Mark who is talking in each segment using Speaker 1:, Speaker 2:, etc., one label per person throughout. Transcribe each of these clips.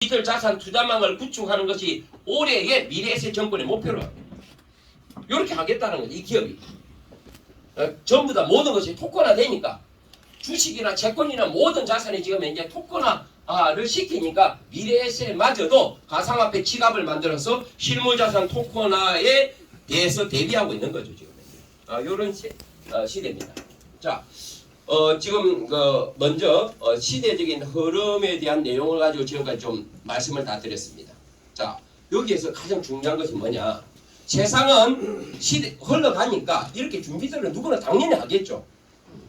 Speaker 1: 디지털 자산 투자망을 구축하는 것이 올해의 미래에셋 정권의 목표로 이렇게 하겠다는 거죠. 이 기업이 전부 다 모든 것이 토큰화 되니까 주식이나 채권이나 모든 자산이 지금 이제 토큰화를 시키니까 미래에셋마저도 가상화폐 지갑을 만들어서 실물자산 토큰화에 대해서 대비하고 있는 거죠. 지금 이런 시대입니다. 자, 지금 먼저 시대적인 흐름에 대한 내용을 가지고 지금까지 좀 말씀을 다 드렸습니다. 자, 여기에서 가장 중요한 것이 뭐냐? 세상은 시대 흘러가니까 이렇게 준비들을 누구나 당연히 하겠죠.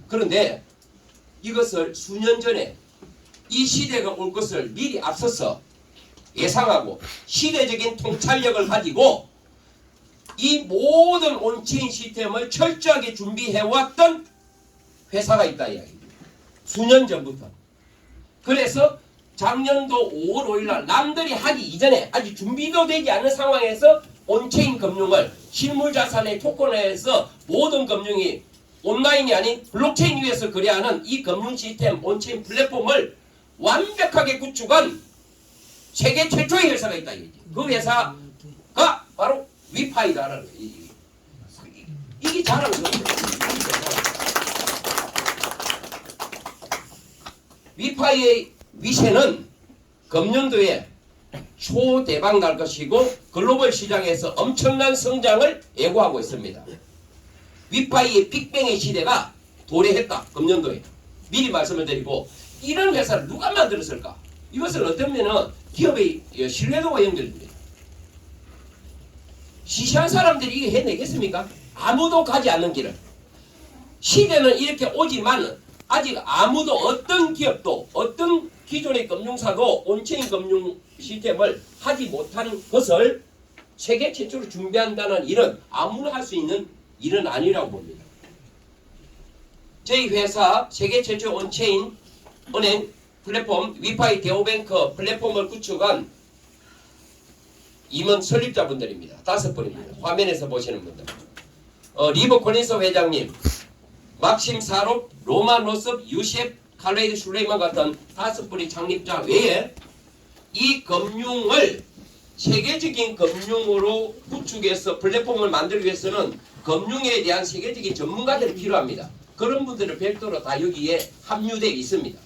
Speaker 1: 그런데 이것을 수년 전에 이 시대가 올 것을 미리 앞서서 예상하고 시대적인 통찰력을 가지고 이 모든 온체인 시스템을 철저하게 준비해왔던 회사가 있다 이야기입니다. 수년 전부터. 그래서 작년도 5월 5일날 남들이 하기 이전에 아직 준비도 되지 않은 상황에서 온체인 금융을 실물자산의 토큰화해서 모든 금융이 온라인이 아닌 블록체인 위에서 거래하는 이 금융 시스템 온체인 플랫폼을 완벽하게 구축한 세계 최초의 회사가 있다 이거지. 그 회사가 바로 위파이다라는 거예요. 이게 자랑스러워요. 위파이의 위세는 금년도에 초대박 날 것이고 글로벌 시장에서 엄청난 성장을 예고하고 있습니다. 위파이의 빅뱅의 시대가 도래했다. 금년도에. 미리 말씀을 드리고 이런 회사를 누가 만들었을까? 이것은 어떤 면은 기업의 신뢰도가 연결됩니다. 시시한 사람들이 이게 해내겠습니까? 아무도 가지 않는 길을. 시대는 이렇게 오지만 아직 아무도 어떤 기업도 어떤 기존의 금융사도 온체인 금융 시스템을 하지 못하는 것을 세계 최초로 준비한다는 일은 아무나 할 수 있는 일은 아니라고 봅니다. 저희 회사 세계 최초 온체인 은행 플랫폼 위파이 대오뱅크 플랫폼을 구축한 임원 설립자분들입니다. 5분입니다. 화면에서 보시는 분들. 리버 콜린스 회장님, 막심 사롭, 로만 로섭, 유셰프, 칼레이드 슐레이만 같은 5분의 창립자 외에 이 금융을 세계적인 금융으로 구축해서 플랫폼을 만들기 위해서는 금융에 대한 세계적인 전문가들이 필요합니다. 그런 분들은 별도로 다 여기에 합류되어 있습니다.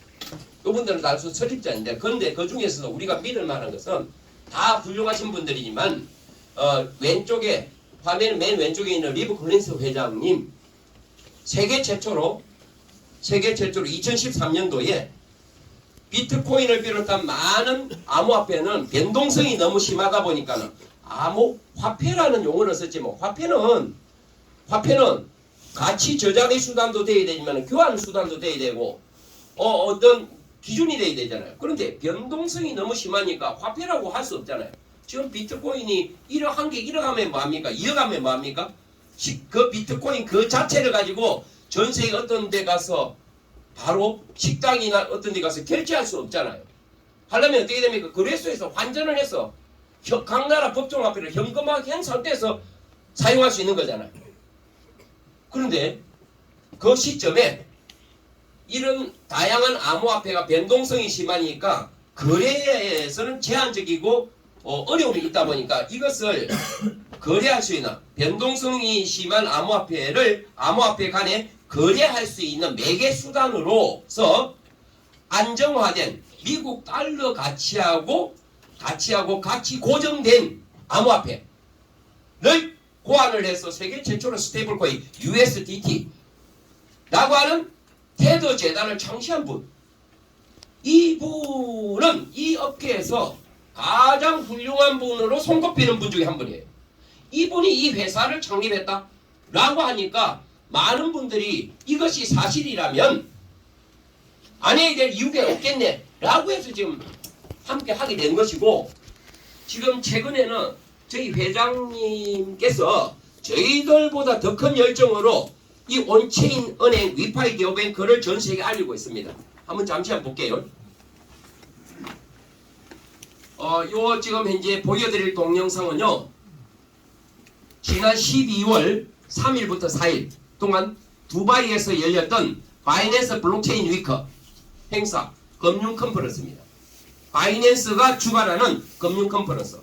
Speaker 1: 이분들은 단순 설립자인데 그런데 그 중에서도 우리가 믿을 만한 것은 다 훌륭하신 분들이지만 왼쪽에 화면 맨 왼쪽에 있는 리브 콜린스 회장님 세계 최초로 2013년도에 비트코인을 비롯한 많은 암호화폐는 변동성이 너무 심하다 보니까는 암호화폐라는 용어를 썼지만 화폐는 가치 저장의 수단도 돼야 되지만 교환 수단도 돼야 되고 어떤 기준이 돼야 되잖아요. 그런데 변동성이 너무 심하니까 화폐라고 할 수 없잖아요. 지금 비트코인이 1억 한 개 1억 하면 뭐합니까? 2억 하면 뭐합니까? 그 비트코인 그 자체를 가지고 전 세계 어떤 데 가서 바로 식당이나 어떤 데 가서 결제할 수 없잖아요. 하려면 어떻게 됩니까? 거래소에서 환전을 해서 각 나라 법정화폐를 현금화 상태에서 사용할 수 있는 거잖아요. 그런데 그 시점에 이런 다양한 암호화폐가 변동성이 심하니까 거래에서는 제한적이고 어려움이 있다 보니까 이것을 거래할 수 있는 변동성이 심한 암호화폐 간에 거래할 수 있는 매개 수단으로서 안정화된 미국 달러 가치하고 같이 고정된 암호화폐를 고안을 해서 세계 최초로 스테이블코인 USDT라고 하는 테더 재단을 창시한 분. 이분은 이 업계에서 가장 훌륭한 분으로 손꼽히는 분 중에 한 분이에요. 이분이 이 회사를 창립했다라고 하니까 많은 분들이 이것이 사실이라면 안 해야 될 이유가 없겠네 라고 해서 지금 함께 하게 된 것이고, 지금 최근에는 저희 회장님께서 저희들보다 더 큰 열정으로 이 온체인 은행 위파이 대오뱅크를 전 세계에 알리고 있습니다. 한번 잠시 한번 볼게요. 요 지금 현재 보여드릴 동영상은요, 지난 12월 3일부터 4일 동안 두바이에서 열렸던 바이낸스 블록체인 위크 행사 금융 컨퍼런스입니다. 바이낸스가 주관하는 금융 컨퍼런스.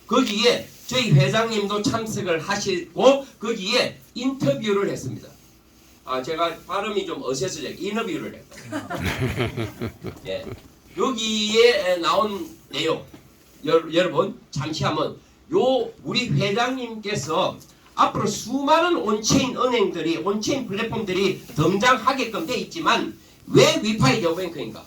Speaker 1: 거기에 저희 회장님도 참석을 하시고 거기에 인터뷰를 했습니다. 제가 발음이 좀 어색해서 인터뷰를 했다. 예. 여기에 나온 내용 여러분 잠시 한번 우리 회장님께서 앞으로 수많은 온체인 은행들이 온체인 플랫폼들이 등장하게끔 돼 있지만 왜 위파이 네오뱅크인가?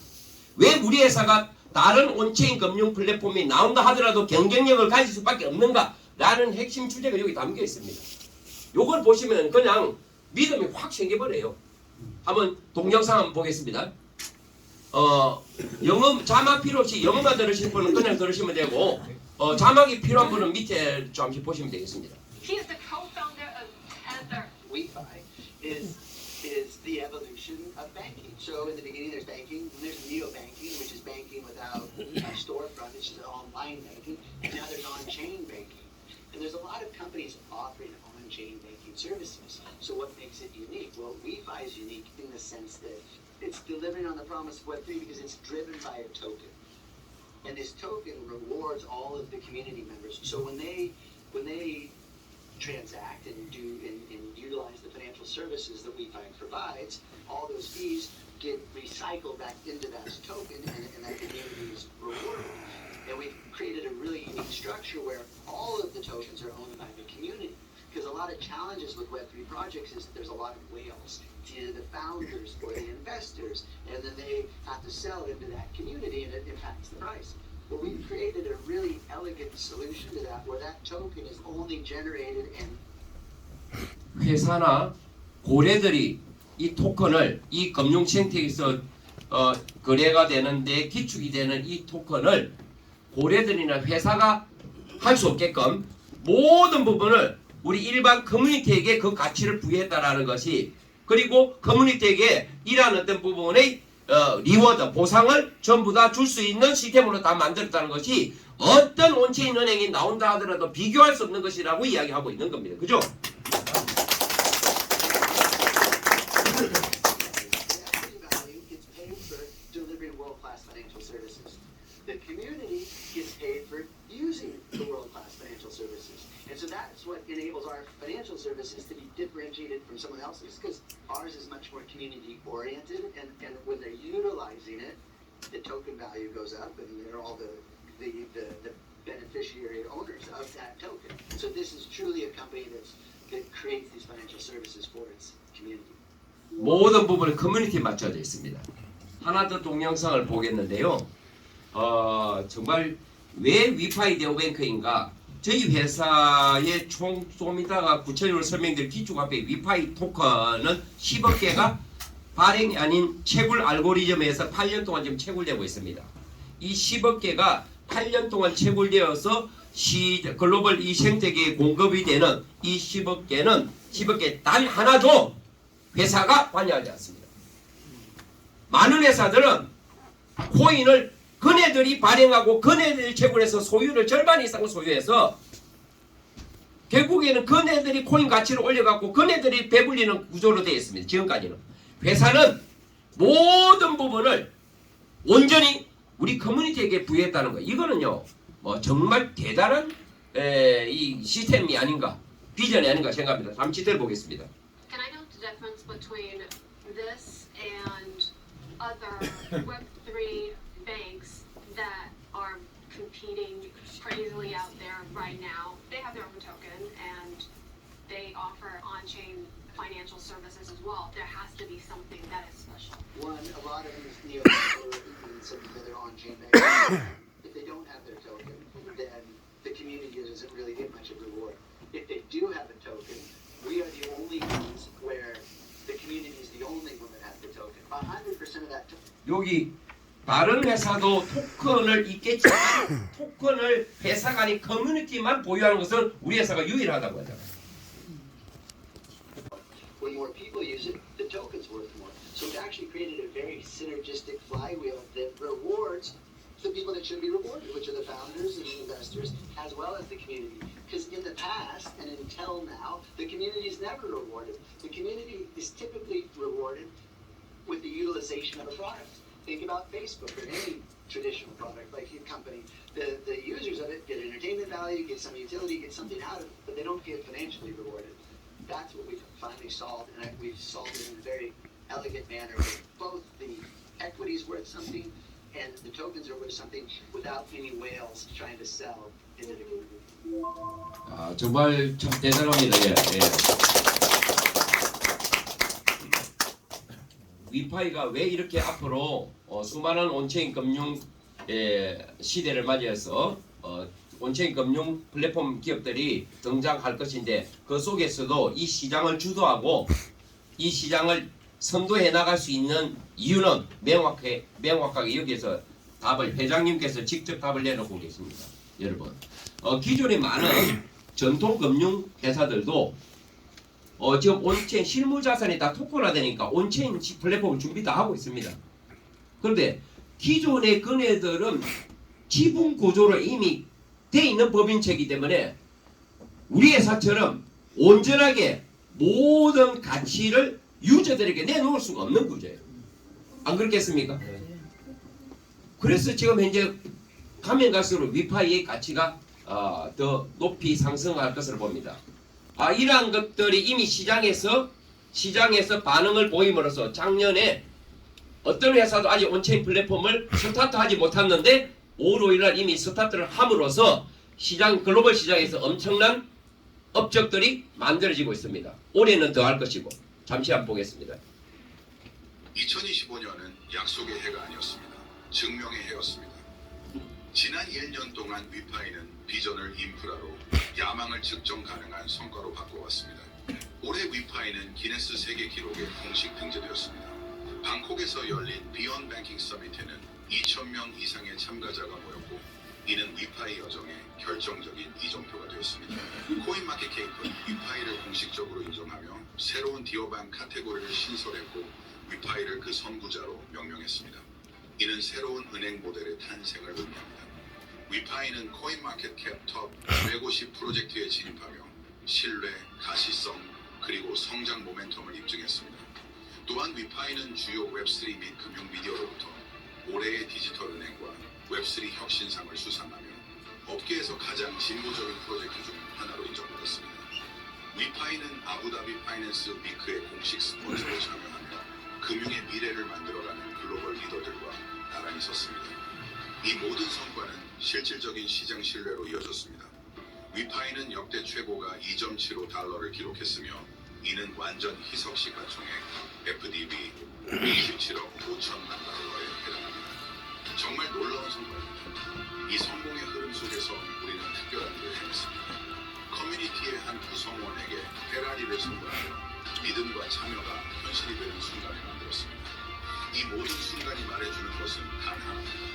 Speaker 1: 왜 우리 회사가 다른 온체인 금융 플랫폼이 나온다 하더라도 경쟁력을 가질 수밖에 없는가? 라는 핵심 주제가 여기 담겨 있습니다. 요걸 보시면 그냥 믿음이 확 생겨버려요. 한번 동영상 한번 보겠습니다. 영어 자막 필요 없이 영어만 들으실 분은 그냥 들으시면 되고 자막이 필요한 분은 밑에 잠시 보시면 되겠습니다.
Speaker 2: He is the co-founder of Tether.
Speaker 3: WeFi is the evolution of banking. So in the beginning there's banking, and there's neo-banking, which is banking without a storefront, it's just online banking, and now there's on-chain banking. And there's a lot of companies offering on-chain banking services. So what makes it unique? Well, WeFi is unique in the sense that it's delivering on the promise of Web3 because it's driven by a token. And this token rewards all of the community members. So when they transact and utilize the financial services that WeFi provides, all those fees get recycled back into that token and that community is rewarded. And we've created a really unique structure where all of the tokens are owned by the community. Because a lot of challenges with Web3 projects is that there's a lot of whales. It's either the founders or the investors, and then they have to sell into that community and it impacts the price. Well, we've created a really elegant solution to that where that token is only generated and
Speaker 1: 회사나 고래들이 이 토큰을 이 금융생태계에서 거래가 되는데 기축이 되는 이 토큰을 고래들이나 회사가 할 수 없게끔 모든 부분을 우리 일반 커뮤니티에게 그 가치를 부여했다라는 것이 그리고 커뮤니티에게 이러한 어떤 부분의 리워드, 보상을 전부 다 줄 수 있는 시스템으로 다 만들었다는 것이 어떤 온체인 은행이 나온다 하더라도 비교할 수 없는 것이라고 이야기하고 있는 겁니다. 그죠?
Speaker 3: The community gets paid for using the world-class financial services. And so that's what enables our financial services to be differentiated from someone else's because ours is much more community-oriented and when they're utilizing it, the token value goes up and they're all the beneficiary owners of that token. So this is truly a company that creates these financial services for its community.
Speaker 1: 모든 부분은 커뮤니티에 맞춰져 있습니다. 하나 더 동영상을 보겠는데요. 정말 왜 위파이 네오뱅크인가? 저희 회사의 좀 이따가 구체적으로 설명드릴 기축 앞에 위파이 토큰은 10억 개가 발행이 아닌 채굴 알고리즘에서 8년 동안 지금 채굴되고 있습니다. 이 10억 개가 8년 동안 채굴되어서 글로벌 이 생태계에 공급이 되는 이 10억 개는 10억 개 단 하나도 회사가 관여하지 않습니다. 많은 회사들은 코인을 그네들이 발행하고 그네들이 채굴해서 소유를 절반 이상을 소유해서 결국에는 그네들이 코인 가치를 올려갖고 그네들이 배불리는 구조로 되어 있습니다. 지금까지는. 회사는 모든 부분을 온전히 우리 커뮤니티에게 부여했다는 거예요. 이거는요 정말 대단한 이 시스템이 아닌가 비전이 아닌가 생각합니다. 잠시 들어보겠습니다.
Speaker 2: Can I know the difference between this and other Web3 banks that are competing crazily out there right now? They have their own token and they offer on-chain financial services as well. There has to be something that is special.
Speaker 3: One, a lot of these neo-banks or even some of their on-chain banks, if they don't have their token, then the community doesn't really get much of a reward. If they do have a token, we are the only ones where the community is the only one that has the token. 100% of that token.
Speaker 1: 여기 다른 회사도 토큰을 있겠지만 토큰을 회사가 아닌 커뮤니티만 보유하는 것은 우리 회사가 유일하다고 하잖아요.
Speaker 3: When more people use it, the token's worth more. So it's actually created a very synergistic flywheel that rewards the people that should be rewarded, which are the founders and the investors, as well as the community. Because in the past and until now, the community is never rewarded. The community is typically rewarded with the utilization of a product. Think about Facebook or any traditional product like your company. The users of it get entertainment value, get some utility, get something out of it, but they don't get financially rewarded. That's what we've finally solved, and we've solved it in a very elegant manner. Where both the equity is worth something and the tokens are worth something without any whales trying to sell into the community.
Speaker 1: 아, 정말 참 대단합니다. 예, 예. 위파이가 왜 이렇게 앞으로 수많은 온체인 금융 시대를 맞이해서 온체인 금융 플랫폼 기업들이 등장할 것인데 그 속에서도 이 시장을 주도하고 이 시장을 선도해 나갈 수 있는 이유는 명확하게 여기에서 답을 회장님께서 직접 답을 내놓고 계십니다. 여러분, 기존의 많은 전통 금융 회사들도 지금 온체인 실무 자산이 다 토큰화되니까 온체인 플랫폼 준비 다 하고 있습니다. 그런데 기존의 그네들은 지분 구조로 이미 돼 있는 법인체이기 때문에 우리 회사처럼 온전하게 모든 가치를 유저들에게 내놓을 수가 없는 구조예요. 안 그렇겠습니까? 그래서 지금 현재 가면 갈수록 위파이의 가치가 더 높이 상승할 것으로 봅니다. 이러한 것들이 이미 시장에서 반응을 보임으로써 작년에 어떤 회사도 아직 온체인 플랫폼을 스타트하지 못했는데 5월 5일날 이미 스타트를 함으로써 글로벌 시장에서 엄청난 업적들이 만들어지고 있습니다. 올해는 더 할 것이고 잠시 한번 보겠습니다.
Speaker 4: 2025년은 약속의 해가 아니었습니다. 증명의 해였습니다. 지난 1년 동안 위파이는 비전을 인프라로 야망을 측정 가능한 성과로 바꿔왔습니다. 올해 위파이는 기네스 세계 기록에 공식 등재되었습니다. 방콕에서 열린 비욘드 뱅킹 서밋에는 2,000명 이상의 참가자가 모였고 이는 위파이 여정의 결정적인 이정표가 되었습니다. 코인마켓케이프는 위파이를 공식적으로 인정하며 새로운 디오방 카테고리를 신설했고 위파이를 그 선구자로 명명했습니다. 이는 새로운 은행 모델의 탄생을 의미합니다. 위파이는 코인마켓캡 톱 150 프로젝트에 진입하며 신뢰, 가시성, 그리고 성장 모멘텀을 입증했습니다. 또한 위파이는 주요 웹3 및 금융 미디어로부터 올해의 디지털 은행과 웹3 혁신상을 수상하며 업계에서 가장 진보적인 프로젝트 중 하나로 인정받았습니다. 위파이는 아부다비 파이낸스 위크의 공식 스폰서로 참여하며 금융의 미래를 만들어가는 글로벌 리더들과 나란히 섰습니다. 이 모든 성과는 실질적인 시장 신뢰로 이어졌습니다. 위파이는 역대 최고가 2.75달러를 기록했으며 이는 완전 희석시 가총액 FDB 27억 5천만 달러에 해당합니다. 정말 놀라운 성과입니다. 이 성공의 흐름 속에서 우리는 특별한 일을 해냈습니다. 커뮤니티의 한 구성원에게 페라리를 선물하며 믿음과 참여가 현실이 되는 순간을 만들었습니다. 이 모든 순간이 말해주는 것은 단 하나입니다.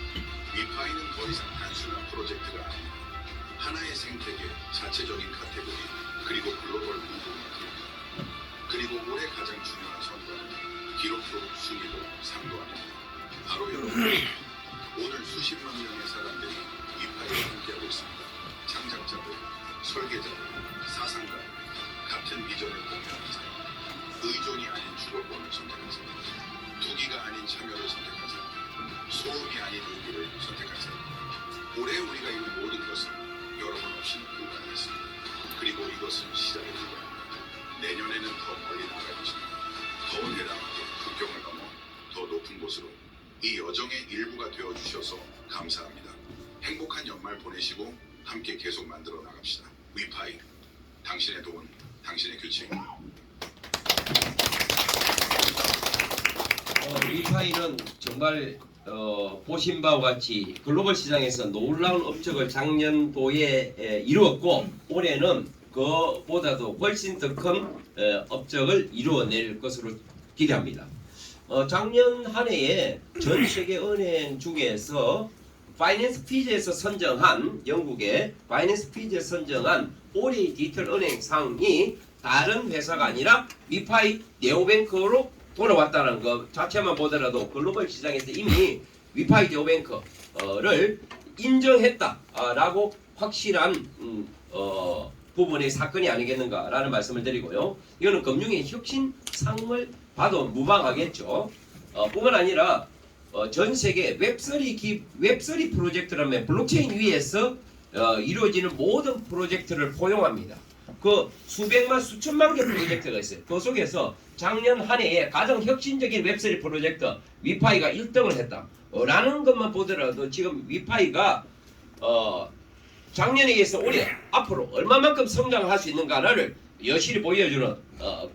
Speaker 4: 위파이는 더 이상 단순한 프로젝트가 아닙니다. 하나의 생태계, 자체적인 카테고리, 그리고 글로벌 무브먼트입니다. 그리고 올해 가장 중요한 성과는 기록도, 순위도, 상도 아닙니다. 바로 여러분, 오늘 수십만 명의 사람들이 위파이와 함께하고 있습니다. 창작자들, 설계자들, 사상가들, 같은 비전을 공유하는 사람, 의존이 아닌 주도권을 선택한 사람, 두기가 아닌 참여를 선택한 사람, 소음이 아닌 의기를 선택한 사람. 올해 우리가 이룬 모든 것은 여러분 없이는 불가능했습니다. 그리고 이것은 시작의 불과입니다. 내년에는 더 멀리 나갈 것입니다. 더 대담하게 국경을 넘어 더 높은 곳으로 이 여정의 일부가 되어주셔서 감사합니다. 행복한 연말 보내시고 함께 계속 만들어 나갑시다. 위파이, 당신의 돈, 당신의 규칙.
Speaker 1: 위파이는 정말 보신 바와 같이 글로벌 시장에서 놀라운 업적을 작년도에 이루었고 올해는 그보다도 훨씬 더 큰 업적을 이루어낼 것으로 기대합니다. 작년 한 해에 전 세계 은행 중에서 파이낸스 피즈에서 선정한 영국의 파이낸스 피즈에서 선정한 올해의 디지털 은행상이 다른 회사가 아니라 위파이 네오뱅크로 돌아왔다는 것 자체만 보더라도 글로벌 시장에서 이미 위파이 네오뱅크를 인정했다라고 확실한 부분의 사건이 아니겠는가라는 말씀을 드리고요. 이거는 금융의 혁신상을 봐도 무방하겠죠. 뿐만 아니라 전 세계 웹3 프로젝트라면 블록체인 위에서 이루어지는 모든 프로젝트를 포용합니다. 그 수백만 수천만 개 프로젝트가 있어요. 그 속에서 작년 한 해에 가장 혁신적인 웹3 프로젝트 위파이가 1등을 했다. 라는 것만 보더라도 지금 위파이가 작년에 비해서 올해 앞으로 얼마만큼 성장할 수 있는가를 여실히 보여주는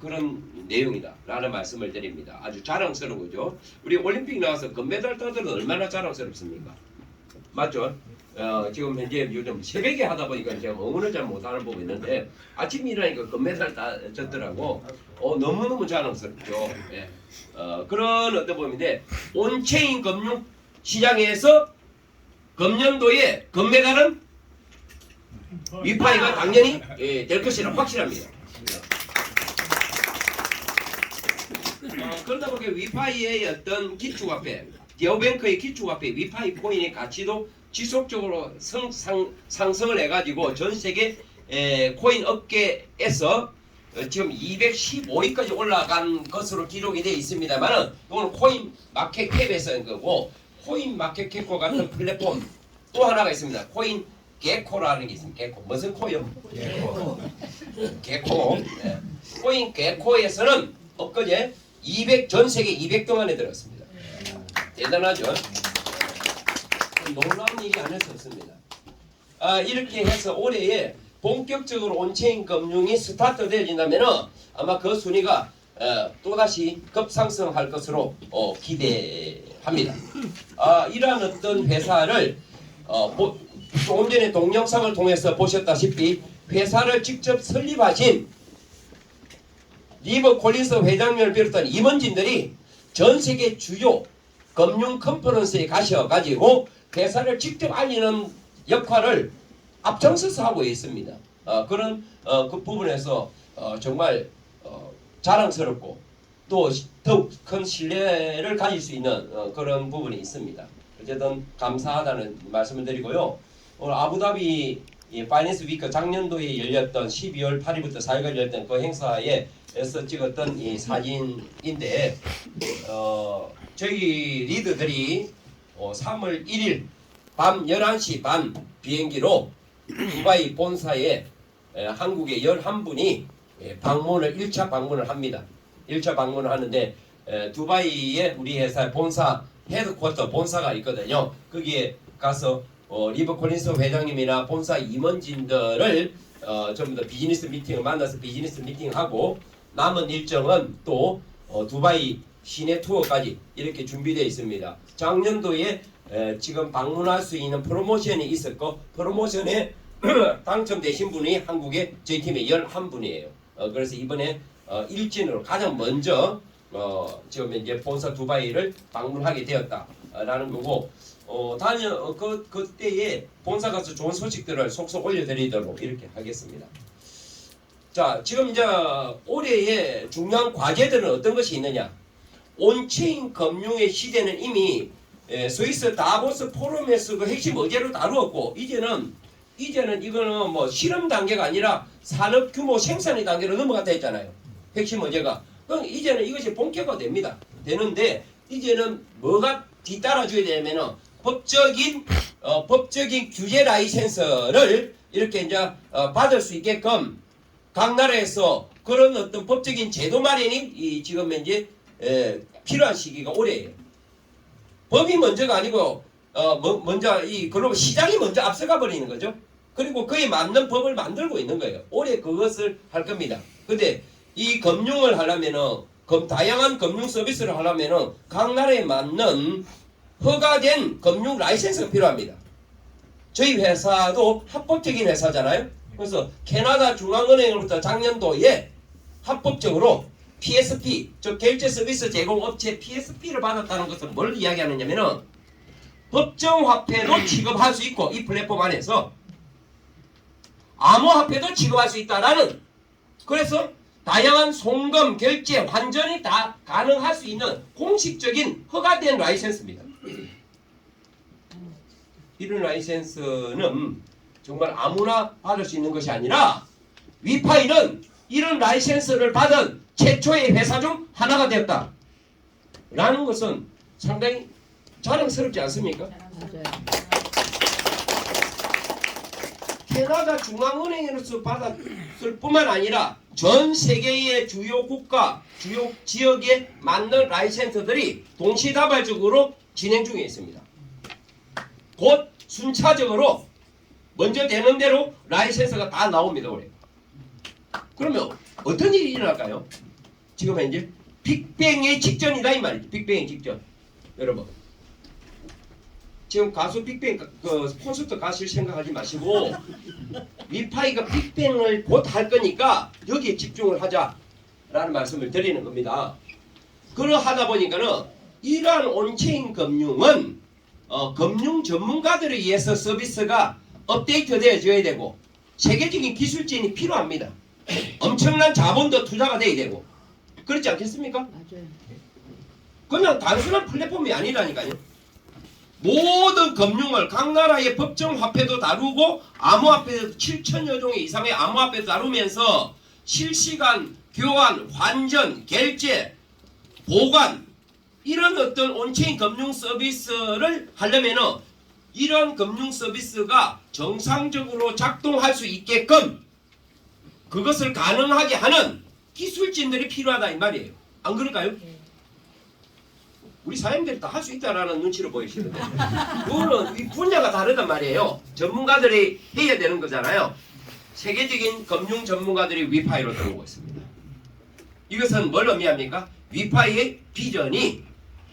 Speaker 1: 그런 내용이다 라는 말씀을 드립니다. 아주 자랑스러우죠. 우리 올림픽 나와서 금메달 따들은 얼마나 자랑스럽습니까? 맞죠? 지금 현재 요즘 새벽에 하다 보니까 제가 응원을 잘 못하는 부분이 있는데 아침에 일어나니까 금메달 따졌더라고. 너무너무 자랑스럽죠. 예. 그런 어떤 부분인데 온체인 금융 시장에서 금년도에 금메달은 위파이가 당연히 될 것이라 확실합니다. 그러다 보니까 위파이의 어떤 기축화폐, 디오뱅크의 기축화폐 위파이 코인의 가치도 지속적으로 상승을 해가지고 전 세계 코인 업계에서 지금 215위까지 올라간 것으로 기록이 되어 있습니다만은 이건 코인 마켓캡에서 거고 코인 마켓캡과 같은 플랫폼 또 하나가 있습니다. 코인 개코라는 게 있습니다. 개코 무슨 코요? 개코. 네. 코인 개코에서는 엊그제 전 세계 200등 안에 들었습니다. 대단하죠? 놀라운 일이 아닐 수 없습니다. 이렇게 해서 올해에 본격적으로 온체인 금융이 스타트 되어진다면은 아마 그 순위가 또다시 급상승할 것으로 기대합니다. 이러한 어떤 회사를 조금 전에 동영상을 통해서 보셨다시피 회사를 직접 설립하신 리버 콜린스 회장님을 비롯한 임원진들이 전 세계 주요 금융 컨퍼런스에 가셔가지고 회사를 직접 알리는 역할을 앞장서서 하고 있습니다. 그런 그 부분에서 정말 자랑스럽고 또 더욱 큰 신뢰를 가질 수 있는 그런 부분이 있습니다. 어쨌든 감사하다는 말씀을 드리고요. 오늘 아부다비 파이낸스 위크 작년도에 열렸던 12월 8일부터 4일까지 열렸던 그 행사에서 찍었던 이 사진인데 저희 리더들이 3월 1일 밤 11시 반 비행기로 두바이 본사에 한국의 11분이 방문을 1차 방문을 합니다. 1차 방문을 하는데 두바이에 우리 회사 본사 헤드쿼터 본사가 있거든요. 거기에 가서 리버 콜린스 회장님이나 본사 임원진들을 전부 다 비즈니스 미팅을 만나서 비즈니스 미팅하고 남은 일정은 또 두바이 시내 투어까지 이렇게 준비되어 있습니다. 작년도에 지금 방문할 수 있는 프로모션이 있었고 프로모션에 당첨되신 분이 한국의 저희 팀의 11분이에요. 그래서 이번에 일진으로 가장 먼저 지금 이제 본사 두바이를 방문하게 되었다라는 거고 그때에 본사 가서 좋은 소식들을 속속 올려드리도록 이렇게 하겠습니다. 자, 지금 이제 올해의 중요한 과제들은 어떤 것이 있느냐? 온체인 금융의 시대는 이미 스위스 다보스 포럼에서 그 핵심 어제로 다루었고 이제는 이거는 뭐 실험 단계가 아니라 산업 규모 생산의 단계로 넘어갔다 했잖아요. 핵심 어제가. 그럼 이제는 이것이 본격화됩니다. 되는데 이제는 뭐가 뒤따라줘야 되냐면은 법적인 규제 라이센스를 이렇게 이제 받을 수 있게끔 각 나라에서 그런 어떤 법적인 제도 마련이 지금 이제 필요한 시기가 올해예요. 법이 먼저가 아니고 먼저 이 글로벌 시장이 먼저 앞서가 버리는 거죠. 그리고 그에 맞는 법을 만들고 있는 거예요. 올해 그것을 할 겁니다. 근데 이 금융을 하려면은 다양한 금융 서비스를 하려면은 각 나라에 맞는 허가된 금융 라이센스가 필요합니다. 저희 회사도 합법적인 회사잖아요. 그래서 캐나다 중앙은행으로부터 작년도에 합법적으로 PSP, 즉 결제 서비스 제공 업체 PSP를 받았다는 것은 뭘 이야기하느냐면은 법정화폐도 취급할 수 있고 이 플랫폼 안에서 암호화폐도 취급할 수 있다라는, 그래서 다양한 송금, 결제, 환전이 다 가능할 수 있는 공식적인 허가된 라이센스입니다. 이런 라이센스는 정말 아무나 받을 수 있는 것이 아니라 위파이는 이런 라이센스를 받은 최초의 회사 중 하나가 되었다 라는 것은 상당히 자랑스럽지 않습니까?
Speaker 5: 맞아요.
Speaker 1: 캐나다 중앙은행으로서 받았을 뿐만 아니라 전 세계의 주요 국가, 주요 지역에 맞는 라이센스들이 동시다발적으로 진행 중에 있습니다. 곧 순차적으로 먼저 되는 대로 라이센스가 다 나옵니다. 올해. 그러면 어떤 일이 일어날까요? 지금 현재 빅뱅의 직전이다 이 말이죠. 빅뱅의 직전. 여러분 지금 가수 빅뱅 그 콘서트 가실 생각하지 마시고 위파이가 빅뱅을 곧 할 거니까 여기에 집중을 하자라는 말씀을 드리는 겁니다. 그러하다 보니까는 이러한 온체인 금융은 금융 전문가들에 의해서 서비스가 업데이트 되어져야 되고 세계적인 기술진이 필요합니다. 엄청난 자본도 투자가 돼야 되고 그렇지 않겠습니까?
Speaker 5: 맞아요.
Speaker 1: 그냥 단순한 플랫폼이 아니라니까요. 모든 금융을 각 나라의 법정 화폐도 다루고 암호화폐도 7천여 종의 이상의 암호화폐도 다루면서 실시간 교환, 환전, 결제, 보관 이런 어떤 온체인 금융 서비스를 하려면은 이런 금융 서비스가 정상적으로 작동할 수 있게끔 그것을 가능하게 하는 기술진들이 필요하다 이 말이에요. 안 그럴까요? 우리 사장님들이 다 할 수 있다라는 눈치를 보이시는데 그거는 이 분야가 다르단 말이에요. 전문가들이 해야 되는 거잖아요. 세계적인 금융 전문가들이 위파이로 들어오고 있습니다. 이것은 뭘 의미합니까? 위파이의 비전이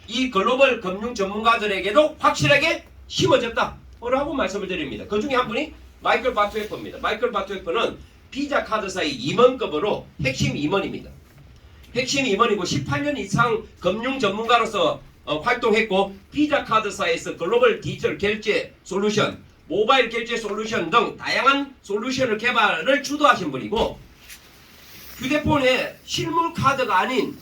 Speaker 1: 이 글로벌 금융 전문가들에게도 확실하게 심어졌다 라고 말씀을 드립니다. 그 중에 한 분이 마이클 바투에퍼입니다. 마이클 바투에퍼는 비자 카드사의 임원급으로 핵심 임원입니다. 핵심 임원이고 18년 이상 금융 전문가로서 활동했고 비자 카드사에서 글로벌 디지털 결제 솔루션, 모바일 결제 솔루션 등 다양한 솔루션을 개발을 주도하신 분이고 휴대폰에 실물 카드가 아닌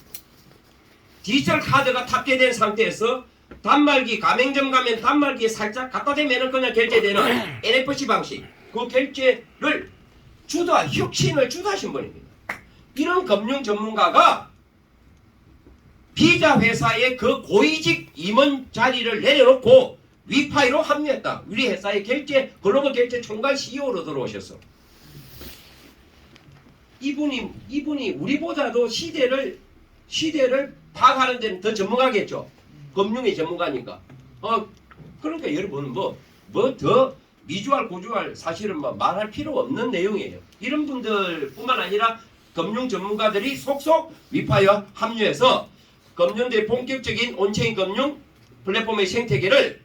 Speaker 1: 디지털 카드가 탑재된 상태에서 단말기 가맹점 가면 단말기에 살짝 갖다 대면 그냥 결제되는 NFC 방식 그 결제를 주도한 혁신을 주도하신 분입니다. 이런 금융 전문가가 비자 회사의 그 고위직 임원 자리를 내려놓고 위파이로 합류했다. 우리 회사의 결제 글로벌 결제 총괄 CEO로 들어오셨어. 이분이 우리보다도 시대를 파악하는 데는 더 전문가겠죠. 금융의 전문가니까. 그러니까 여러분 뭐 더 미주알 고주알 사실은 뭐 말할 필요 없는 내용이에요. 이런 분들뿐만 아니라 금융 전문가들이 속속 위파이와 합류해서 금년도의 본격적인 온체인 금융 플랫폼의 생태계를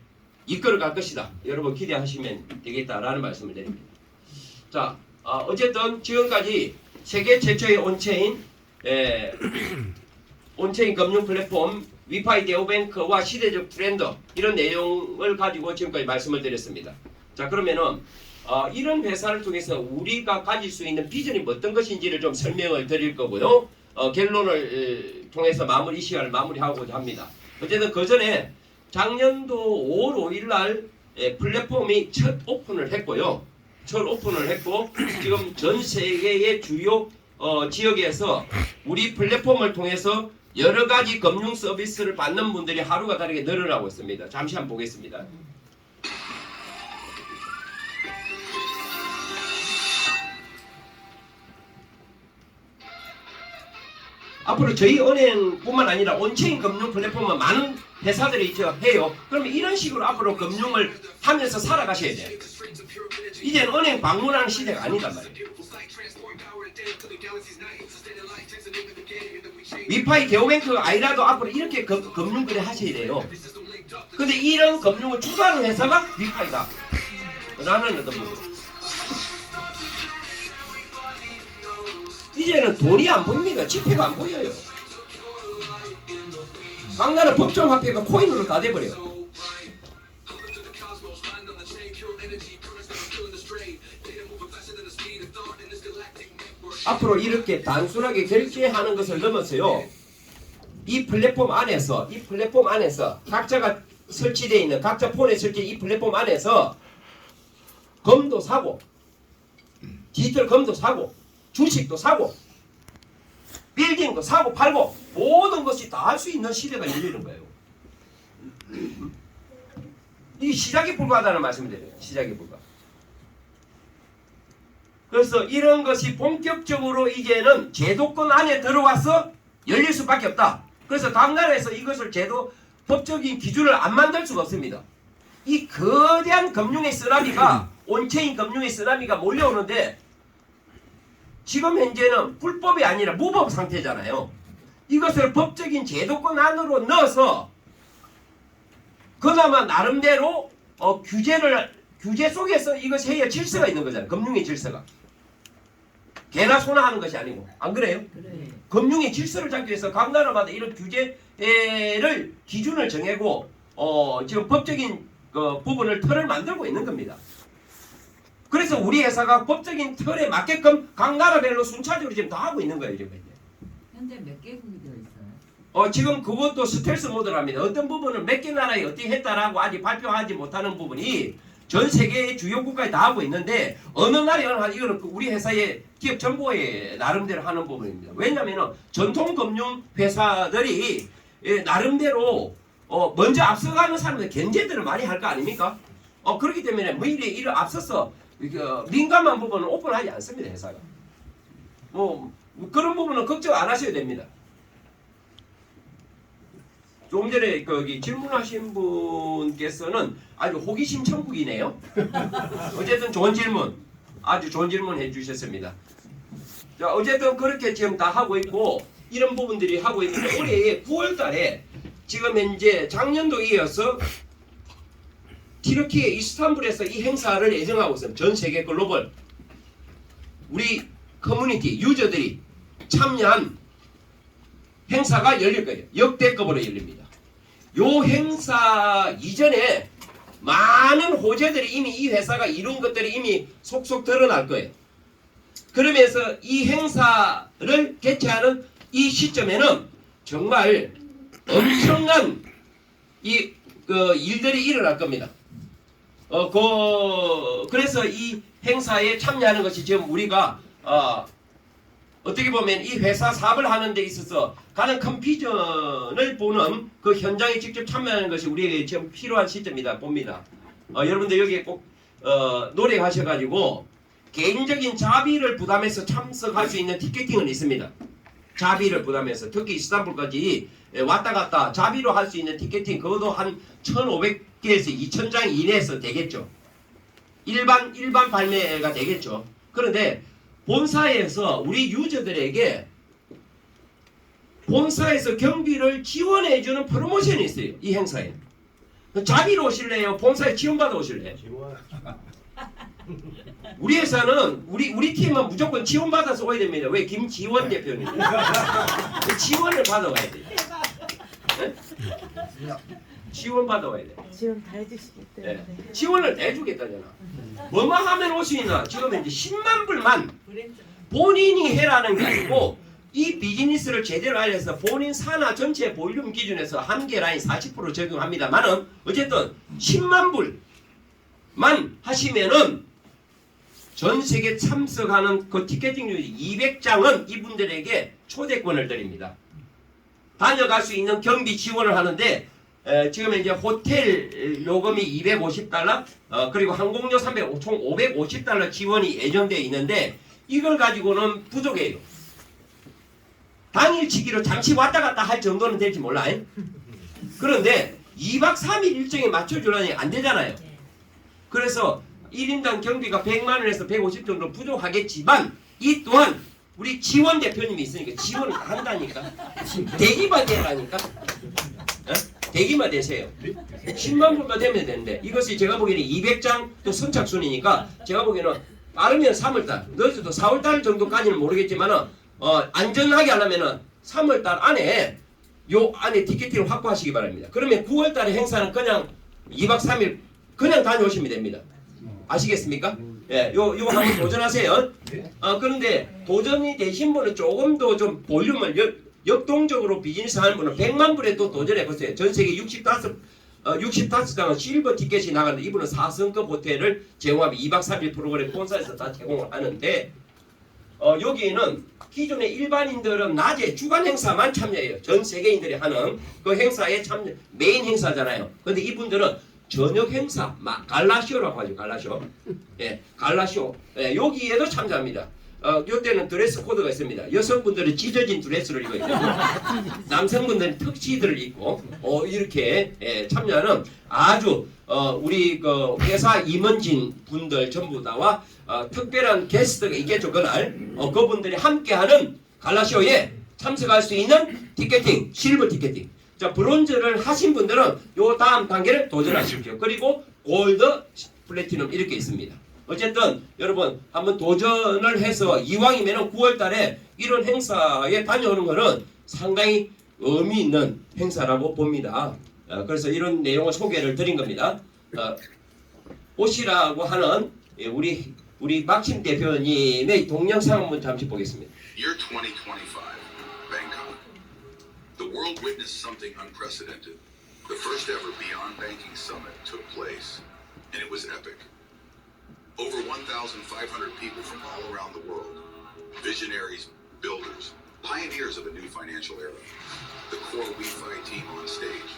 Speaker 1: 이끌어갈 것이다. 여러분 기대하시면 되겠다라는 말씀을 드립니다. 자, 어쨌든 지금까지 세계 최초의 온체인 금융 플랫폼 위파이 네오뱅크와 시대적 트렌드 이런 내용을 가지고 지금까지 말씀을 드렸습니다. 자, 그러면은 이런 회사를 통해서 우리가 가질 수 있는 비전이 어떤 것인지를 좀 설명을 드릴 거고요. 결론을 통해서 이 시간을 마무리하고자 합니다. 어쨌든 그 전에 작년도 5월 5일 날 플랫폼이 첫 오픈을 했고요. 첫 오픈을 했고 지금 전 세계의 주요 지역에서 우리 플랫폼을 통해서 여러 가지 금융 서비스를 받는 분들이 하루가 다르게 늘어나고 있습니다. 잠시 한번 보겠습니다. 앞으로 저희 은행뿐만 아니라 온체인 금융 플랫폼은 많은 회사들이 해요. 그러면 이런 식으로 앞으로 금융을 하면서 살아가셔야 돼요. 이제는 은행 방문하는 시대가 아니단 말이에요. 위파이 대오뱅크 아니라도 앞으로 이렇게 금융거래 하셔야 돼요. 근데 이런 금융을 주도하는 회사가 위파이다 라는 어떤 부분. 이제는 돈이 안 보입니다. 지폐가 안 보여요. 각 나라 법정 화폐가 코인으로 다 돼버려요. 앞으로 이렇게 단순하게 결제하는 것을 넘어서요. 이 플랫폼 안에서 각자가 설치되어 있는 각자 폰에 설치된 이 플랫폼 안에서 금도 사고 디지털 금도 사고 주식도 사고 빌딩도 사고 팔고 모든 것이 다 할 수 있는 시대가 열리는 거예요. 이 시작이 불가하다는 말씀을 드려요. 시작이 불가. 그래서 이런 것이 본격적으로 이제는 제도권 안에 들어와서 열릴 수밖에 없다. 그래서 각 나라에서 이것을 제도 법적인 기준을 안 만들 수가 없습니다. 이 거대한 금융의 쓰나미가 온체인 금융의 쓰나미가 몰려오는데 지금 현재는 불법이 아니라 무법 상태잖아요. 이것을 법적인 제도권 안으로 넣어서 그나마 나름대로 규제 속에서 이것이 해야 질서가 있는 거잖아요. 금융의 질서가. 개나 소나 하는 것이 아니고. 안 그래요?
Speaker 5: 그래.
Speaker 1: 금융의 질서를 잡기 위해서 각 나라마다 이런 규제를 기준을 정하고 지금 법적인 부분을 틀을 만들고 있는 겁니다. 그래서 우리 회사가 법적인 틀에 맞게끔 각 나라별로 순차적으로 지금 다 하고 있는 거예요. 지금 이제.
Speaker 5: 현재 몇 개국이 되어 있어요?
Speaker 1: 지금 그것도 스텔스 모드랍니다. 어떤 부분을 몇 개 나라에 어떻게 했다라고 아직 발표하지 못하는 부분이 전 세계의 주요 국가에 다 하고 있는데 어느 나라에 이거는 우리 회사의 기업 정보에 나름대로 하는 부분입니다. 왜냐하면 전통 금융 회사들이 나름대로 먼저 앞서가는 사람들 견제들을 많이 할 거 아닙니까? 그렇기 때문에 미리 이를 앞서서 민감한 부분은 오픈하지 않습니다. 회사가. 그런 부분은 걱정 안 하셔야 됩니다. 조금 전에 거기 질문하신 분께서는 아주 호기심 천국이네요. 어쨌든 좋은 질문, 아주 좋은 질문 해주셨습니다. 자, 어쨌든 그렇게 지금 다 하고 있고 이런 부분들이 하고 있는데 올해 9월달에 지금 현재 작년도에 이어서 튀르키예 이스탄불에서 이 행사를 예정하고 있습니다. 전 세계 글로벌 우리 커뮤니티 유저들이 참여한 행사가 열릴 거예요. 역대급으로 열립니다. 요 행사 이전에 많은 호재들이 이미 이 회사가 이룬 것들이 이미 속속 드러날 거예요. 그러면서 이 행사를 개최하는 이 시점에는 정말 엄청난 일들이 일어날 겁니다. 그래서 이 행사에 참여하는 것이 지금 우리가 어떻게 보면 이 회사 사업을 하는 데 있어서 가장 큰 비전을 보는 그 현장에 직접 참여하는 것이 우리에게 지금 필요한 시점이다 봅니다. 여러분들 여기에 꼭 노력하셔가지고 개인적인 자비를 부담해서 참석할 수 있는 티켓팅은 있습니다. 자비를 부담해서 특히 이스탄불까지 왔다 갔다 자비로 할 수 있는 티켓팅 그것도 한 1,500개에서 2,000장 이내에서 되겠죠. 일반 발매가 되겠죠. 그런데 본사에서 우리 유저들에게 본사에서 경비를 지원해주는 프로모션이 있어요. 이 행사에. 자비로 오실래요? 본사에 지원받아 오실래요? 우리 회사는 우리 팀은 무조건 지원받아서 와야 됩니다. 왜? 김지원 대표님 지원을 받아와야 돼요. 네? 지원 받아와야 돼.
Speaker 6: 지원 다 해주시기 때문에.
Speaker 1: 네. 지원을 다 해주겠다잖아. 뭐만 하면 올 수 있나? 지금 이제 10만 불만 본인이 해라는 게 아니고 이 비즈니스를 제대로 알려서 본인 산하 전체 볼륨 기준에서 한계 라인 40% 적용합니다만은 어쨌든 10만 불만 하시면은 전 세계 참석하는 그 티켓팅 200장은 이분들에게 초대권을 드립니다. 다녀갈 수 있는 경비 지원을 하는데 지금 이제 호텔 요금이 $250 그리고 항공료 총 $550 지원이 예정되어 있는데 이걸 가지고는 부족해요. 당일치기로 잠시 왔다 갔다 할 정도는 될지 몰라요. 그런데 2박 3일 일정에 맞춰주려니 안 되잖아요. 그래서 1인당 경비가 100만 원에서 150 정도 부족하겠지만 이 또한 우리 지원 대표님이 있으니까 지원을 다 한다니까. 대기만 되라니까. 대기만 되세요. 10만 불만 되면 되는데 이것이 제가 보기에는 200장 또 선착순이니까 제가 보기에는 빠르면 3월달 늦어도 4월달 정도까지는 모르겠지만은 안전하게 하려면은 3월달 안에 요 안에 티켓팅을 확보하시기 바랍니다. 그러면 9월달에 행사는 그냥 2박 3일 그냥 다녀오시면 됩니다. 아시겠습니까? 예, 요 한번 도전하세요. 그런데 도전이 되신 분은 조금 더 좀 볼륨을 역동적으로 비즈니스 하는 분은 100만 불에 또 도전해보세요. 전 세계 65장은 실버 티켓이 나가는데 이분은 4성급 호텔을 제공하면 2박 3일 프로그램 본사에서 다 제공을 하는데 여기는 기존의 일반인들은 낮에 주간 행사만 참여해요. 전 세계인들이 하는 그 행사에 참여 메인 행사잖아요. 근데 이분들은 저녁 행사, 갈라쇼라고 하죠. 갈라쇼. 예, 갈라쇼. 예, 여기에도 참가합니다. 이때는 드레스 코드가 있습니다. 여성분들은 찢어진 드레스를 입어야 되고 남성분들은 턱시드를 입고 이렇게 참여하는 아주 우리 그 회사 임원진 분들 전부 다와 특별한 게스트가 있겠죠. 그날 그분들이 함께하는 갈라쇼에 참석할 수 있는 티켓팅, 실버 티켓팅. 자, 브론즈를 하신 분들은 요 다음 단계를 도전하십시오. 그리고 골드, 플래티넘 이렇게 있습니다. 어쨌든 여러분 한번 도전을 해서 이왕이면 9월 달에 이런 행사에 다녀오는 것은 상당히 의미 있는 행사라고 봅니다. 그래서 이런 내용을 소개를 드린 겁니다. 오시라고 하는 우리 막심 대표님의 동영상 한번 잠시 보겠습니다.
Speaker 4: Year 2025, Bangkok. The world witnessed something unprecedented. The first ever Beyond Banking Summit took place, and it was epic. Over 1,500 people from all around the world, visionaries, builders, pioneers of a new financial era. The core WeFi team on stage,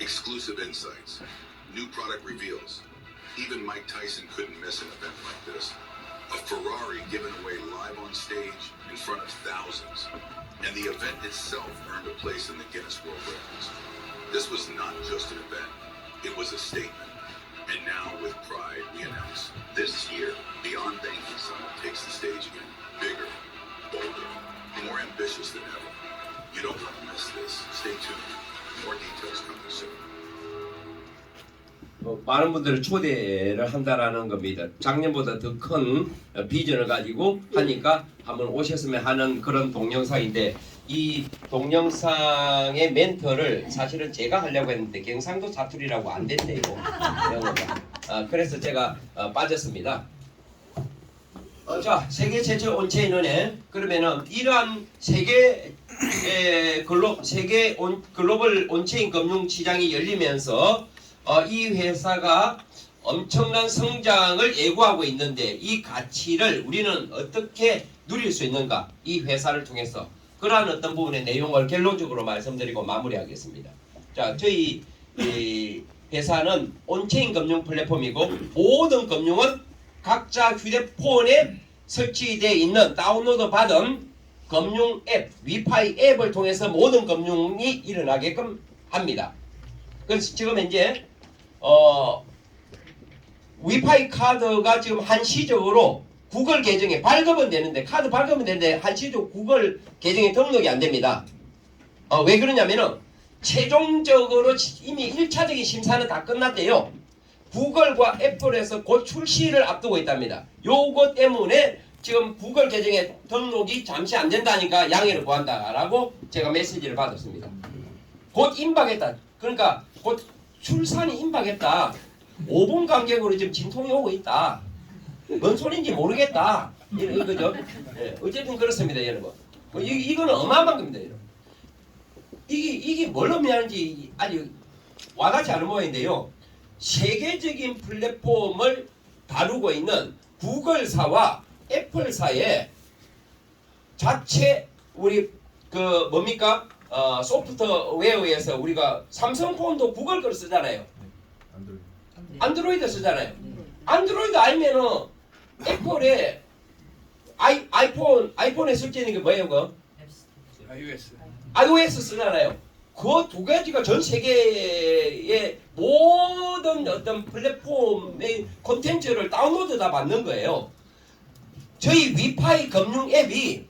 Speaker 4: exclusive insights, new product reveals. Even Mike Tyson couldn't miss an event like this. A Ferrari given away live on stage in front of thousands. And the event itself earned a place in the Guinness World Records. This was not just an event, it was a statement. And now, with pride, we announce this year, Beyond Banking Summit takes the stage again. Bigger, bolder, more ambitious than ever. You don't want to miss this. Stay tuned. More details coming soon.
Speaker 1: 많은 분들을 초대를 한다라는 겁니다. 작년보다 더 큰 비전을 가지고 하니까 한번 오셨으면 하는 그런 동영상인데 이 동영상의 멘트를 사실은 제가 하려고 했는데 경상도 사투리라고 안 된대요. 그래서 제가 빠졌습니다. 자, 세계 최초 온체인은에 그러면은 이러한 세계 글로벌 온체인 금융 시장이 열리면서 이 회사가 엄청난 성장을 예고하고 있는데 이 가치를 우리는 어떻게 누릴 수 있는가? 이 회사를 통해서 그러한 어떤 부분의 내용을 결론적으로 말씀드리고 마무리하겠습니다. 자, 저희 이 회사는 온체인 금융 플랫폼이고 모든 금융은 각자 휴대폰에 설치되어 있는 다운로드 받은 금융 앱, 위파이 앱을 통해서 모든 금융이 일어나게끔 합니다. 그래서 지금 현재 위파이 카드가 지금 한시적으로 구글 계정에 발급은 되는데 카드 발급은 되는데 한시적으로 구글 계정에 등록이 안 됩니다. 왜 그러냐면은 최종적으로 이미 1차적인 심사는 다 끝났대요. 구글과 애플에서 곧 출시를 앞두고 있답니다. 요거 때문에 지금 구글 계정에 등록이 잠시 안 된다니까 양해를 구한다라고 제가 메시지를 받았습니다. 곧 임박했다. 그러니까 곧 출산이 임박했다. 5분 간격으로 지금 진통이 오고 있다. 뭔 소린지 모르겠다. 이거죠. 예, 어쨌든 그렇습니다, 여러분. 이거는 어마어마한 겁니다, 여러분. 이게 뭘 의미하는지 아주 와닿지 않은 모양인데요. 세계적인 플랫폼을 다루고 있는 구글사와 애플사의 자체 우리 뭡니까? 소프트웨어에서 우리가 삼성폰도 구글 걸 쓰잖아요. 안드로이드 쓰잖아요. 안드로이드 알면은 애플에 아이폰에 설치되는 게 뭐예요, 그거? iOS 쓰잖아요. 그 두 가지가 전 세계의 모든 어떤 플랫폼의 콘텐츠를 다운로드 다 받는 거예요. 저희 위파이 금융 앱이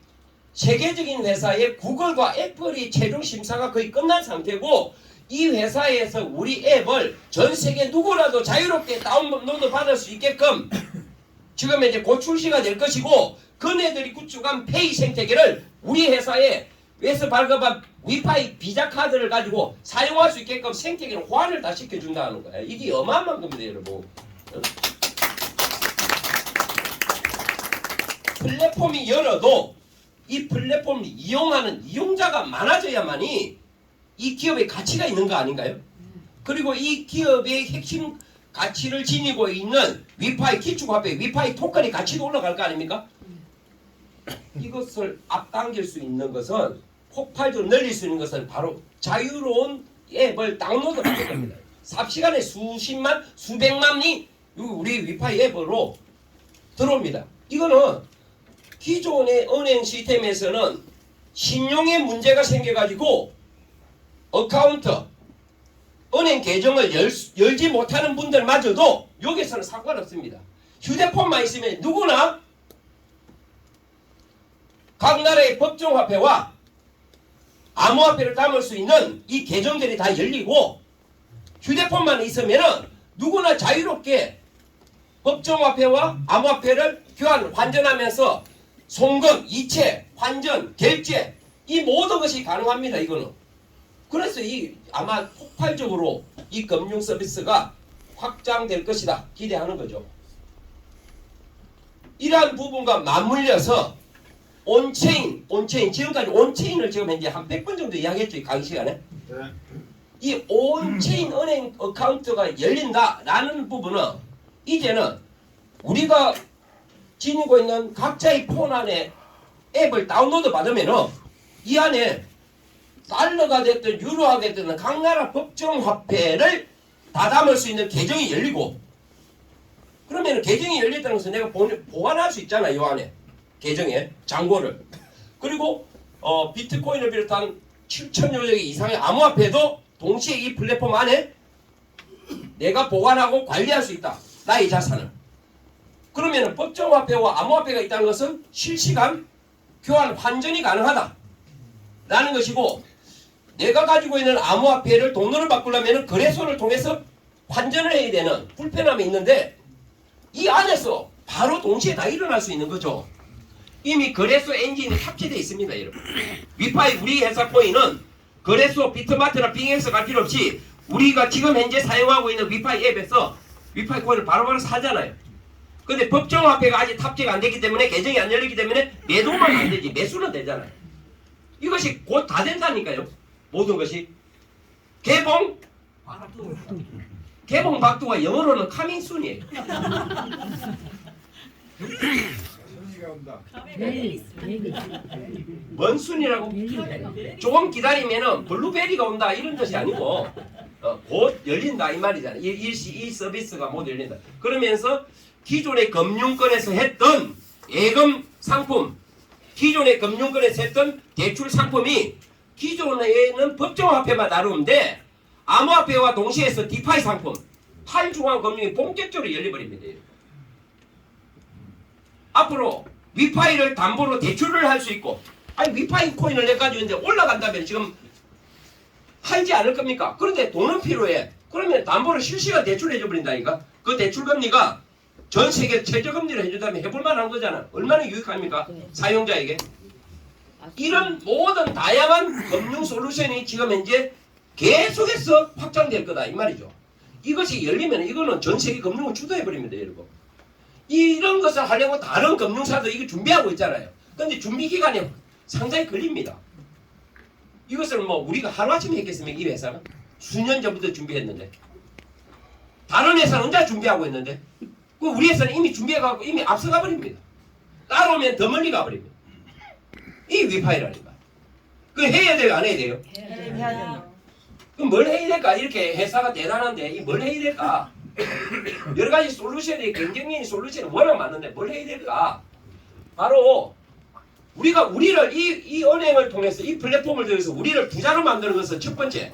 Speaker 1: 세계적인 회사의 구글과 애플이 최종 심사가 거의 끝난 상태고 이 회사에서 우리 앱을 전 세계 누구라도 자유롭게 다운로드 받을 수 있게끔 지금 이제 곧 출시가 될 것이고 그네들이 구축한 페이 생태계를 우리 회사에서 발급한 위파이 비자 카드를 가지고 사용할 수 있게끔 생태계를 호환을 다 시켜준다는 거예요. 이게 어마어마한 겁니다, 여러분. 플랫폼이 열어도 이 플랫폼을 이용하는 이용자가 많아져야만이 이 기업의 가치가 있는 거 아닌가요? 그리고 이 기업의 핵심 가치를 지니고 있는 위파이 기축화폐, 위파이 토큰의 가치도 올라갈 거 아닙니까? 이것을 앞당길 수 있는 것은 폭발적으로 늘릴 수 있는 것은 바로 자유로운 앱을 다운로드 받는 겁니다. 삽시간에 수십만 수백만이 우리 위파이 앱으로 들어옵니다. 이거는 기존의 은행 시스템에서는 신용에 문제가 생겨가지고 어카운트 은행 계정을 열지 못하는 분들마저도 여기서는 상관없습니다. 휴대폰만 있으면 누구나 각 나라의 법정화폐와 암호화폐를 담을 수 있는 이 계정들이 다 열리고 휴대폰만 있으면 누구나 자유롭게 법정화폐와 암호화폐를 교환, 환전하면서 송금, 이체, 환전, 결제 이 모든 것이 가능합니다. 이거는. 그래서 이 아마 폭발적으로 이 금융 서비스가 확장될 것이다 기대하는 거죠. 이러한 부분과 맞물려서 온체인 지금까지 온체인을 지금 현재 한 100번 정도 이야기했죠. 이 강의 시간에. 이 온체인 은행 어카운트가 열린다라는 부분은 이제는 우리가 지니고 있는 각자의 폰 안에 앱을 다운로드 받으면 이 안에 달러가 됐든 유로가 됐든 각 나라 법정화폐를 다 담을 수 있는 계정이 열리고 그러면 계정이 열렸다는 것은 내가 보관할 수 있잖아. 이 안에 계정에 잔고를. 그리고 비트코인을 비롯한 7천여 개 이상의 암호화폐도 동시에 이 플랫폼 안에 내가 보관하고 관리할 수 있다. 나의 자산을. 그러면 법정화폐와 암호화폐가 있다는 것은 실시간 교환 환전이 가능하다 라는 것이고 내가 가지고 있는 암호화폐를 돈으로 바꾸려면 거래소를 통해서 환전을 해야 되는 불편함이 있는데 이 안에서 바로 동시에 다 일어날 수 있는 거죠. 이미 거래소 엔진이 탑재되어 있습니다. 여러분. 위파이 우리 회사 코인은 거래소 비트마트나 빙엑스 갈 필요 없이 우리가 지금 현재 사용하고 있는 위파이 앱에서 위파이 코인을 바로바로 사잖아요. 근데 법정화폐가 아직 탑재가 안 되기 때문에 계정이 안 열리기 때문에 매도만 안 되지 매수는 되잖아요. 이것이 곧 다 된다니까요. 모든 것이 개봉 박두가 영어로는 coming soon이에요. 뭔 순이라고? 조금 기다리면은 블루베리가 온다 이런 뜻이 아니고 곧 열린다 이 말이잖아요. 이 서비스가 못 열린다. 그러면서 기존의 금융권에서 했던 예금 상품, 기존의 금융권에서 했던 대출 상품이 기존에는 법정화폐만 다루는데 암호화폐와 동시에 해서 디파이 상품, 탈중앙금융이 본격적으로 열려버립니다. 앞으로 위파이를 담보로 대출을 할 수 있고 아니 위파이 코인을 내가지고 이제 올라간다면 지금 팔지 않을 겁니까? 그런데 돈은 필요해. 그러면 담보로 실시간 대출을 해줘버린다니까. 그 대출 금리가 전 세계 최저금리를 해준다면 해볼 만한 거잖아. 얼마나 유익합니까? 사용자에게. 이런 모든 다양한 금융 솔루션이 지금 현재 계속해서 확장될 거다 이 말이죠. 이것이 열리면 이거는 전 세계 금융을 주도해버립니다. 여러분. 이런 것을 하려고 다른 금융사도 이거 준비하고 있잖아요. 그런데 준비 기간이 상당히 걸립니다. 이것을 뭐 우리가 하루아침에 했겠습니까? 이 회사는 수년 전부터 준비했는데 다른 회사는 혼자 준비하고 있는데 그 우리 회사는 이미 준비해갖고 이미 앞서가 버립니다. 따라오면 더 멀리 가버립니다. 이 위파이라니까. 그 해야 돼요? 안 해야 돼요?
Speaker 5: 해야 돼요.
Speaker 1: 그럼 뭘 해야 될까? 이렇게 회사가 대단한데 이 뭘 해야 될까? 여러 가지 솔루션이 경쟁력이 솔루션이 워낙 많은데 뭘 해야 될까? 바로 우리가 우리를 이 은행을 통해서 이 플랫폼을 통해서 우리를 부자로 만드는 것은 첫 번째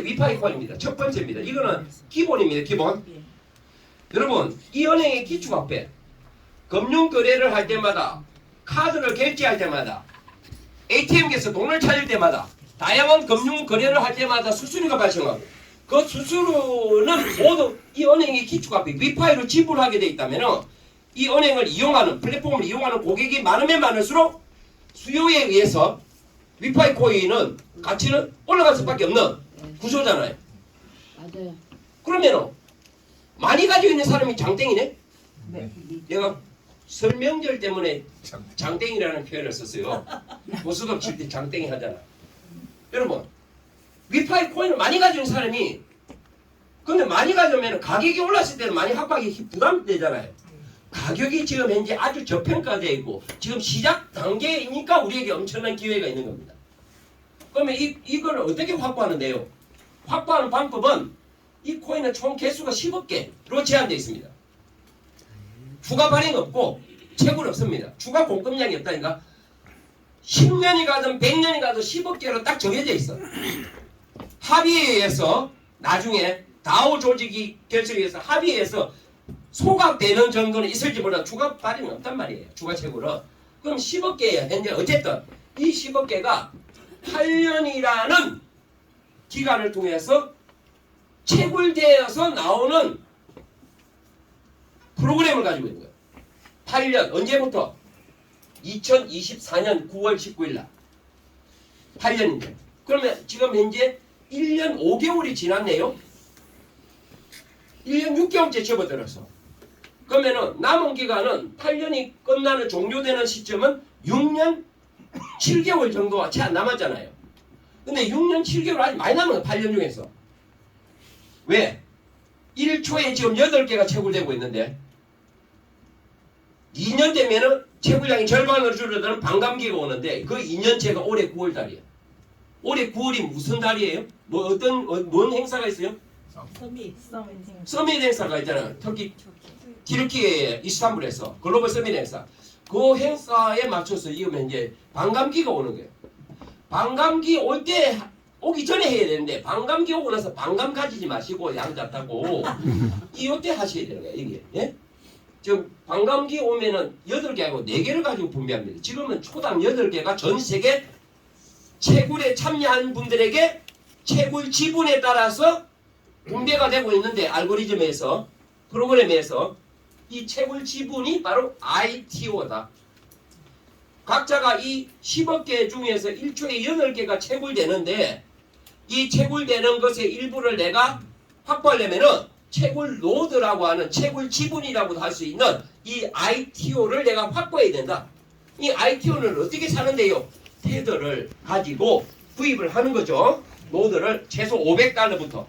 Speaker 1: 위파이 코인입니다. 첫 번째입니다. 이거는 기본입니다. 기본. 여러분 이 은행의 기축화폐 금융 거래를 할 때마다 카드를 결제할 때마다 ATM기에서 돈을 찾을 때마다 다양한 금융 거래를 할 때마다 수수료가 발생하고 그 수수료는 모두 이 은행의 기축화폐 위파이로 지불하게 돼 있다면 이 은행을 이용하는 플랫폼을 이용하는 고객이 많으면 많을수록 수요에 의해서 위파이 코인은 가치는 올라갈 수밖에 없는 구조잖아요.
Speaker 6: 맞아요.
Speaker 1: 그러면 많이 가지고 있는 사람이 장땡이네?
Speaker 5: 네.
Speaker 1: 내가 설명절 때문에 장땡이라는 표현을 썼어요. 고수도 칠 때 장땡이 하잖아. 여러분 위파이 코인을 많이 가지고 있는 사람이 근데 많이 가져오면 가격이 올랐을 때는 많이 합하기 부담되잖아요. 가격이 지금 현재 아주 저평가되어 있고 지금 시작 단계이니까 우리에게 엄청난 기회가 있는 겁니다. 그러면 이걸 어떻게 확보하는데요? 확보하는 방법은 이 코인은 총 개수가 10억 개로 제한되어 있습니다. 추가 발행 없고 채굴 없습니다. 추가 공급량이 없다니까. 10년이 가든 100년이 가든 10억 개로 딱 정해져 있어. 합의에 의해서 나중에 다오 조직이 결정해서 합의해서 소각되는 정도는 있을지 몰라. 추가 발행은 없단 말이에요. 추가 채굴은. 그럼 10억 개예요. 현재 어쨌든 이 10억 개가 8년이라는 기간을 통해서 채굴되어서 나오는 프로그램을 가지고 있는 거예요. 8년 언제부터? 2024년 9월 19일 날 8년인데 그러면 지금 현재 1년 5개월이 지났네요. 1년 6개월째 접어들었어. 그러면은 남은 기간은 8년이 끝나는 종료되는 시점은 6년 7개월 정도가 채 안 남았잖아요. 근데 6년 7개월 아직 많이 남은 거예요. 8년 중에서. 왜? 1초에 지금 8개가 채굴되고 있는데 2년 되면은 채굴량이 절반으로 줄어드는 반감기가 오는데 그 2년째가 올해 9월 달이에요. 올해 9월이 무슨 달이에요? 뭔 행사가 있어요? 서밋 행사가 있잖아요. 터키 튀르키예 이스탄불에서 글로벌 서밋 행사. 그 행사에 맞춰서 이거면 이제 반감기가 오는 거예요. 반감기 올 때 오기 전에 해야 되는데 반감기 오고 나서 반감 가지지 마시고 양자 타고 이때 하셔야 되는 거예요. 이게. 예? 지금 반감기 오면은 8개 하고 4개를 가지고 분배합니다. 지금은 초당 8개가 전 세계 채굴에 참여한 분들에게 채굴 지분에 따라서 분배가 되고 있는데 알고리즘에서 프로그램에서 이 채굴 지분이 바로 ITO다. 각자가 이 10억 개 중에서 1초에 8개가 채굴되는데 이 채굴되는 것의 일부를 내가 확보하려면은 채굴 노드라고 하는 채굴 지분이라고도 할 수 있는 이 ITO를 내가 확보해야 된다. 이 ITO는 어떻게 사는데요? 테더를 가지고 구입을 하는 거죠. 노드를 최소 500달러부터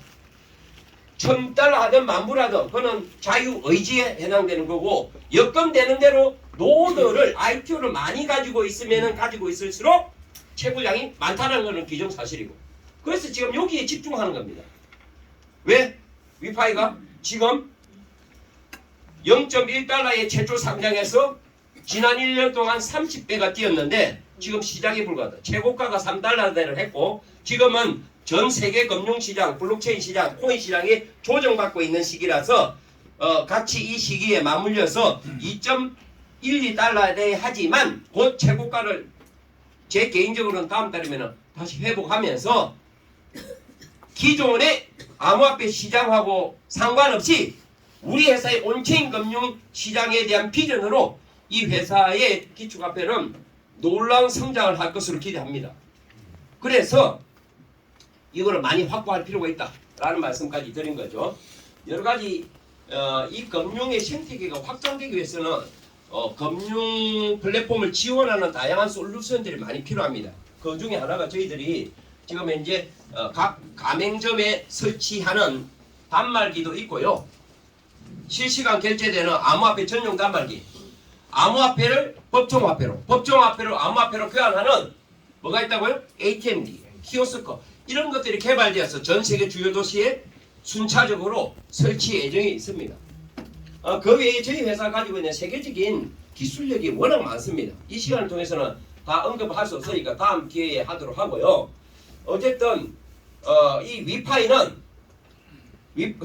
Speaker 1: 1000달러 하든 만불 하든 그거는 자유의지에 해당되는 거고 여건되는 대로 노드를 ITO를 많이 가지고 있으면 가지고 있을수록 채굴량이 많다는 것은 기정사실이고 그래서 지금 여기에 집중하는 겁니다. 왜? 위파이가 지금 0.1달러의 최초 상장에서 지난 1년 동안 30배가 뛰었는데 지금 시장이 불과하다. 최고가가 3달러대를 했고 지금은 전 세계 금융시장, 블록체인 시장, 코인 시장이 조정받고 있는 시기라서 같이 이 시기에 맞물려서 2.12달러에 하지만 곧 최고가를 제 개인적으로는 다음 달이면 다시 회복하면서 기존의 암호화폐 시장하고 상관없이 우리 회사의 온체인 금융 시장에 대한 비전으로 이 회사의 기축화폐는 놀라운 성장을 할 것으로 기대합니다. 그래서 이거를 많이 확보할 필요가 있다라는 말씀까지 드린 거죠. 여러 가지 이 금융의 생태계가 확장되기 위해서는 금융 플랫폼을 지원하는 다양한 솔루션들이 많이 필요합니다. 그 중에 하나가 저희들이 지금 현재 각 가맹점에 설치하는 단말기도 있고요. 실시간 결제되는 암호화폐 전용 단말기, 암호화폐를 법정화폐로, 법정화폐를 암호화폐로 교환하는 뭐가 있다고요? ATM기, 키오스크 이런 것들이 개발되어서 전 세계 주요 도시에 순차적으로 설치 예정이 있습니다. 그 외에 저희 회사가 가지고 있는 세계적인 기술력이 워낙 많습니다. 이 시간을 통해서는 다 언급할 수 없으니까 다음 기회에 하도록 하고요. 어쨌든 이 위파이는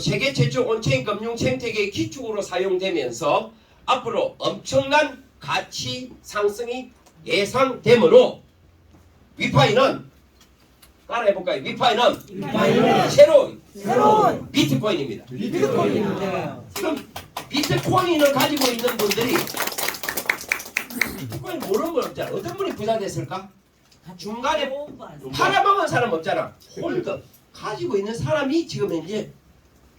Speaker 1: 세계 최초 온체인 금융 생태계의 기축으로 사용되면서 앞으로 엄청난 가치 상승이 예상되므로 위파이는 따라해볼까요? 위파이는 새로운 비트코인입니다. 그럼 비트코인을 가지고 있는 분들이 비트코인 모르는 분 없잖아. 어떤 분이 부자 됐을까? 중간에 팔아먹은 사람 없잖아. 홀드 가지고 있는 사람이 지금 현재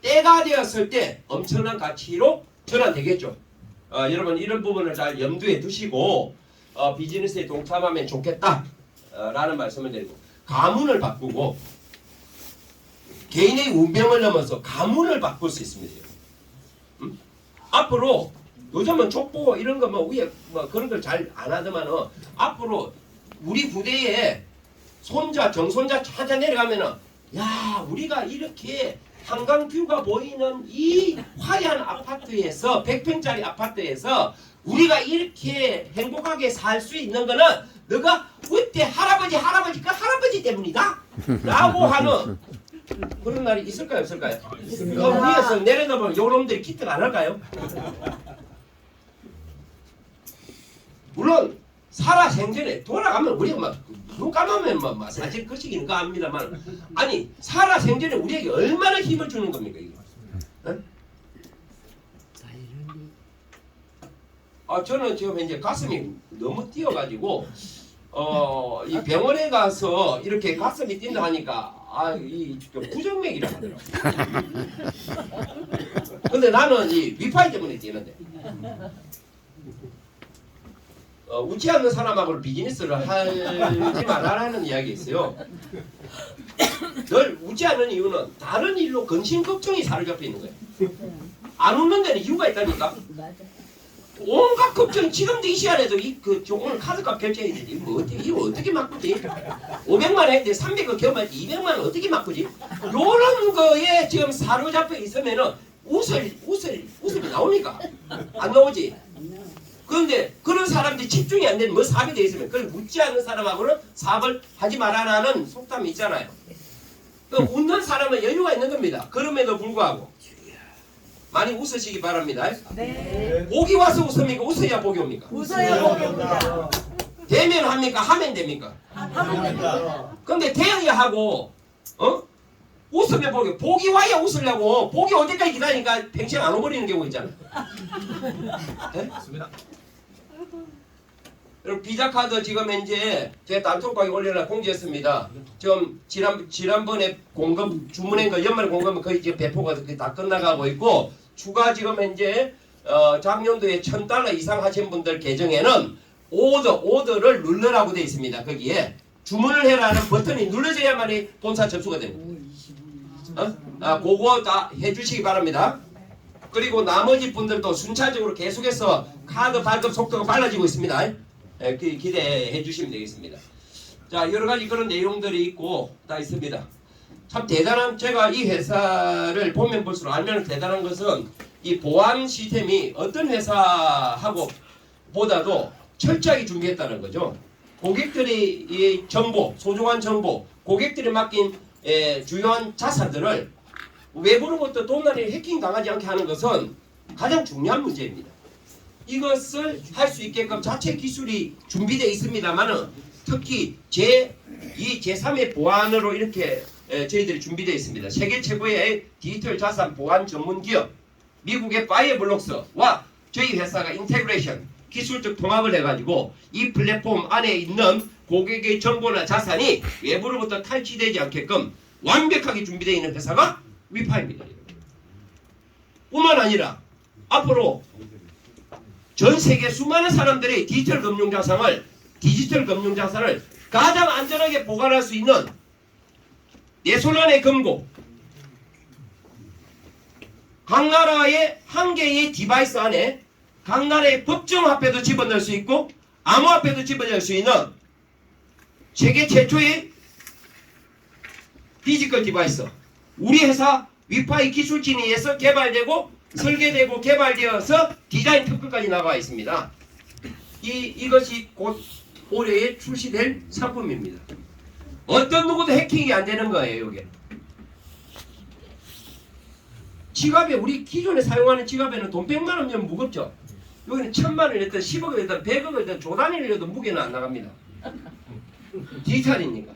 Speaker 1: 때가 되었을 때 엄청난 가치로 전환되겠죠. 여러분 이런 부분을 잘 염두에 두시고 비즈니스에 동참하면 좋겠다 라는 말씀을 드리고 가문을 바꾸고 개인의 운명을 넘어서 가문을 바꿀 수 있습니다. 앞으로 요즘은 족보 이런 거 뭐 위에 뭐 그런 걸 잘 안 하더만은 앞으로 우리 부대에 손자 정손자 찾아 내려가면은 야 우리가 이렇게 한강뷰가 보이는 이 화려한 아파트에서 100평짜리 아파트에서 우리가 이렇게 행복하게 살 수 있는 거는 너가 그때 할아버지 그 할아버지 때문이다 라고 하는 그런 날이 있을까요 없을까요? 그 위에서 내려다보면 요놈들이 기특 안 할까요? 물론 살아생전에 돌아가면 우리가 막 눈 감으면 막 사실 거시기는 거 압니다만 아니 살아생전에 우리에게 얼마나 힘을 주는 겁니까 이게? 저는 지금 이제 가슴이 너무 뛰어가지고 이 병원에 가서 이렇게 가슴이 뛴다 하니까 이 부정맥이라 하더라고. 근데 나는 이 위파이 때문에 뛰는데. 웃지 않는 사람하고 비즈니스를 하지 말라는 이야기 있어요. 늘 웃지 않는 이유는 다른 일로 근심 걱정이 사로잡혀 있는 거예요. 안 웃는 데는 이유가 있다니까. 온갖 걱정 지금도 이 시간에도 오늘 카드값 결제해야 되지. 이거 어떻게 바꾸지? 500만 했는데 300원 겨우말지 200만 원 어떻게 바꾸지? 요런 거에 지금 사로잡혀 있으면은 웃음이 나옵니까? 안 나오지? 그런데 그런 사람들이 집중이 안 되는 뭐 사업이 되어 있으면 그걸 웃지 않는 사람하고는 사업을 하지 말아라는 속담이 있잖아요. 웃는 사람은 여유가 있는 겁니다. 그럼에도 불구하고 많이 웃으시기 바랍니다.
Speaker 5: 네.
Speaker 1: 복이 와서 웃습니까? 웃어야 복이 옵니까?
Speaker 5: 웃어야 복이 옵니다.
Speaker 1: 되면 합니까? 하면 됩니까?
Speaker 5: 하면 됩니다.
Speaker 1: 근데 되어야 하고 웃으면 복이 와야 웃으려고 복이 올 때까지 기다리니까 평생 안 오버리는 경우 있잖아. 네? 여러분 비자카드 지금 현재 제가 단톡방에 올려놔 공지했습니다. 지금 지난번에 공급 주문한 거 연말 공급은 거의 이제 배포가 거의 다 끝나가고 있고 추가 지금 현재 작년도에 $1,000 이상 하신 분들 계정에는 오더를 누르라고 되어 있습니다. 거기에 주문을 해라는 버튼이 눌러져야만이 본사 접수가 됩니다. 그거 다 해주시기 바랍니다. 그리고 나머지 분들도 순차적으로 계속해서 카드 발급 속도가 빨라지고 있습니다. 기대해 주시면 되겠습니다. 자, 여러 가지 그런 내용들이 있고 다 있습니다. 참 대단한 제가 이 회사를 보면 볼수록 알면 대단한 것은 이 보안 시스템이 어떤 회사하고 보다도 철저하게 준비했다는 거죠. 고객들이 이 정보, 소중한 정보, 고객들이 맡긴 주요한 자산들을 외부로부터 돈날이 해킹 당하지 않게 하는 것은 가장 중요한 문제입니다. 이것을 할 수 있게끔 자체 기술이 준비되어 있습니다만은 특히 제3의 보안으로 이렇게 저희들이 준비되어 있습니다. 세계 최고의 디지털 자산 보안 전문 기업 미국의 파이어블록스와 저희 회사가 인테그레이션 기술적 통합을 해가지고 이 플랫폼 안에 있는 고객의 정보나 자산이 외부로부터 탈취되지 않게끔 완벽하게 준비되어 있는 회사가 위파입니다. 뿐만 아니라 앞으로 전 세계 수많은 사람들의 디지털 금융 자산을 가장 안전하게 보관할 수 있는 내 손 안의 금고, 각 나라의 한 개의 디바이스 안에 각 나라의 법정 화폐도 집어넣을 수 있고 암호화폐도 집어넣을 수 있는 세계 최초의 디지털 디바이스, 우리 회사 위파이 기술진에 의해서 개발되고 설계되고 개발되어서 디자인 특허까지 나와 있습니다. 이것이 곧 올해에 출시될 상품입니다. 어떤 누구도 해킹이 안 되는 거예요. 이게 지갑에 우리 기존에 사용하는 지갑에는 돈 100만 원이면 무겁죠. 여기는 1000만 원이든 10억이든 100억이든 조단위로도 무게는 안 나갑니다. 디지털이니까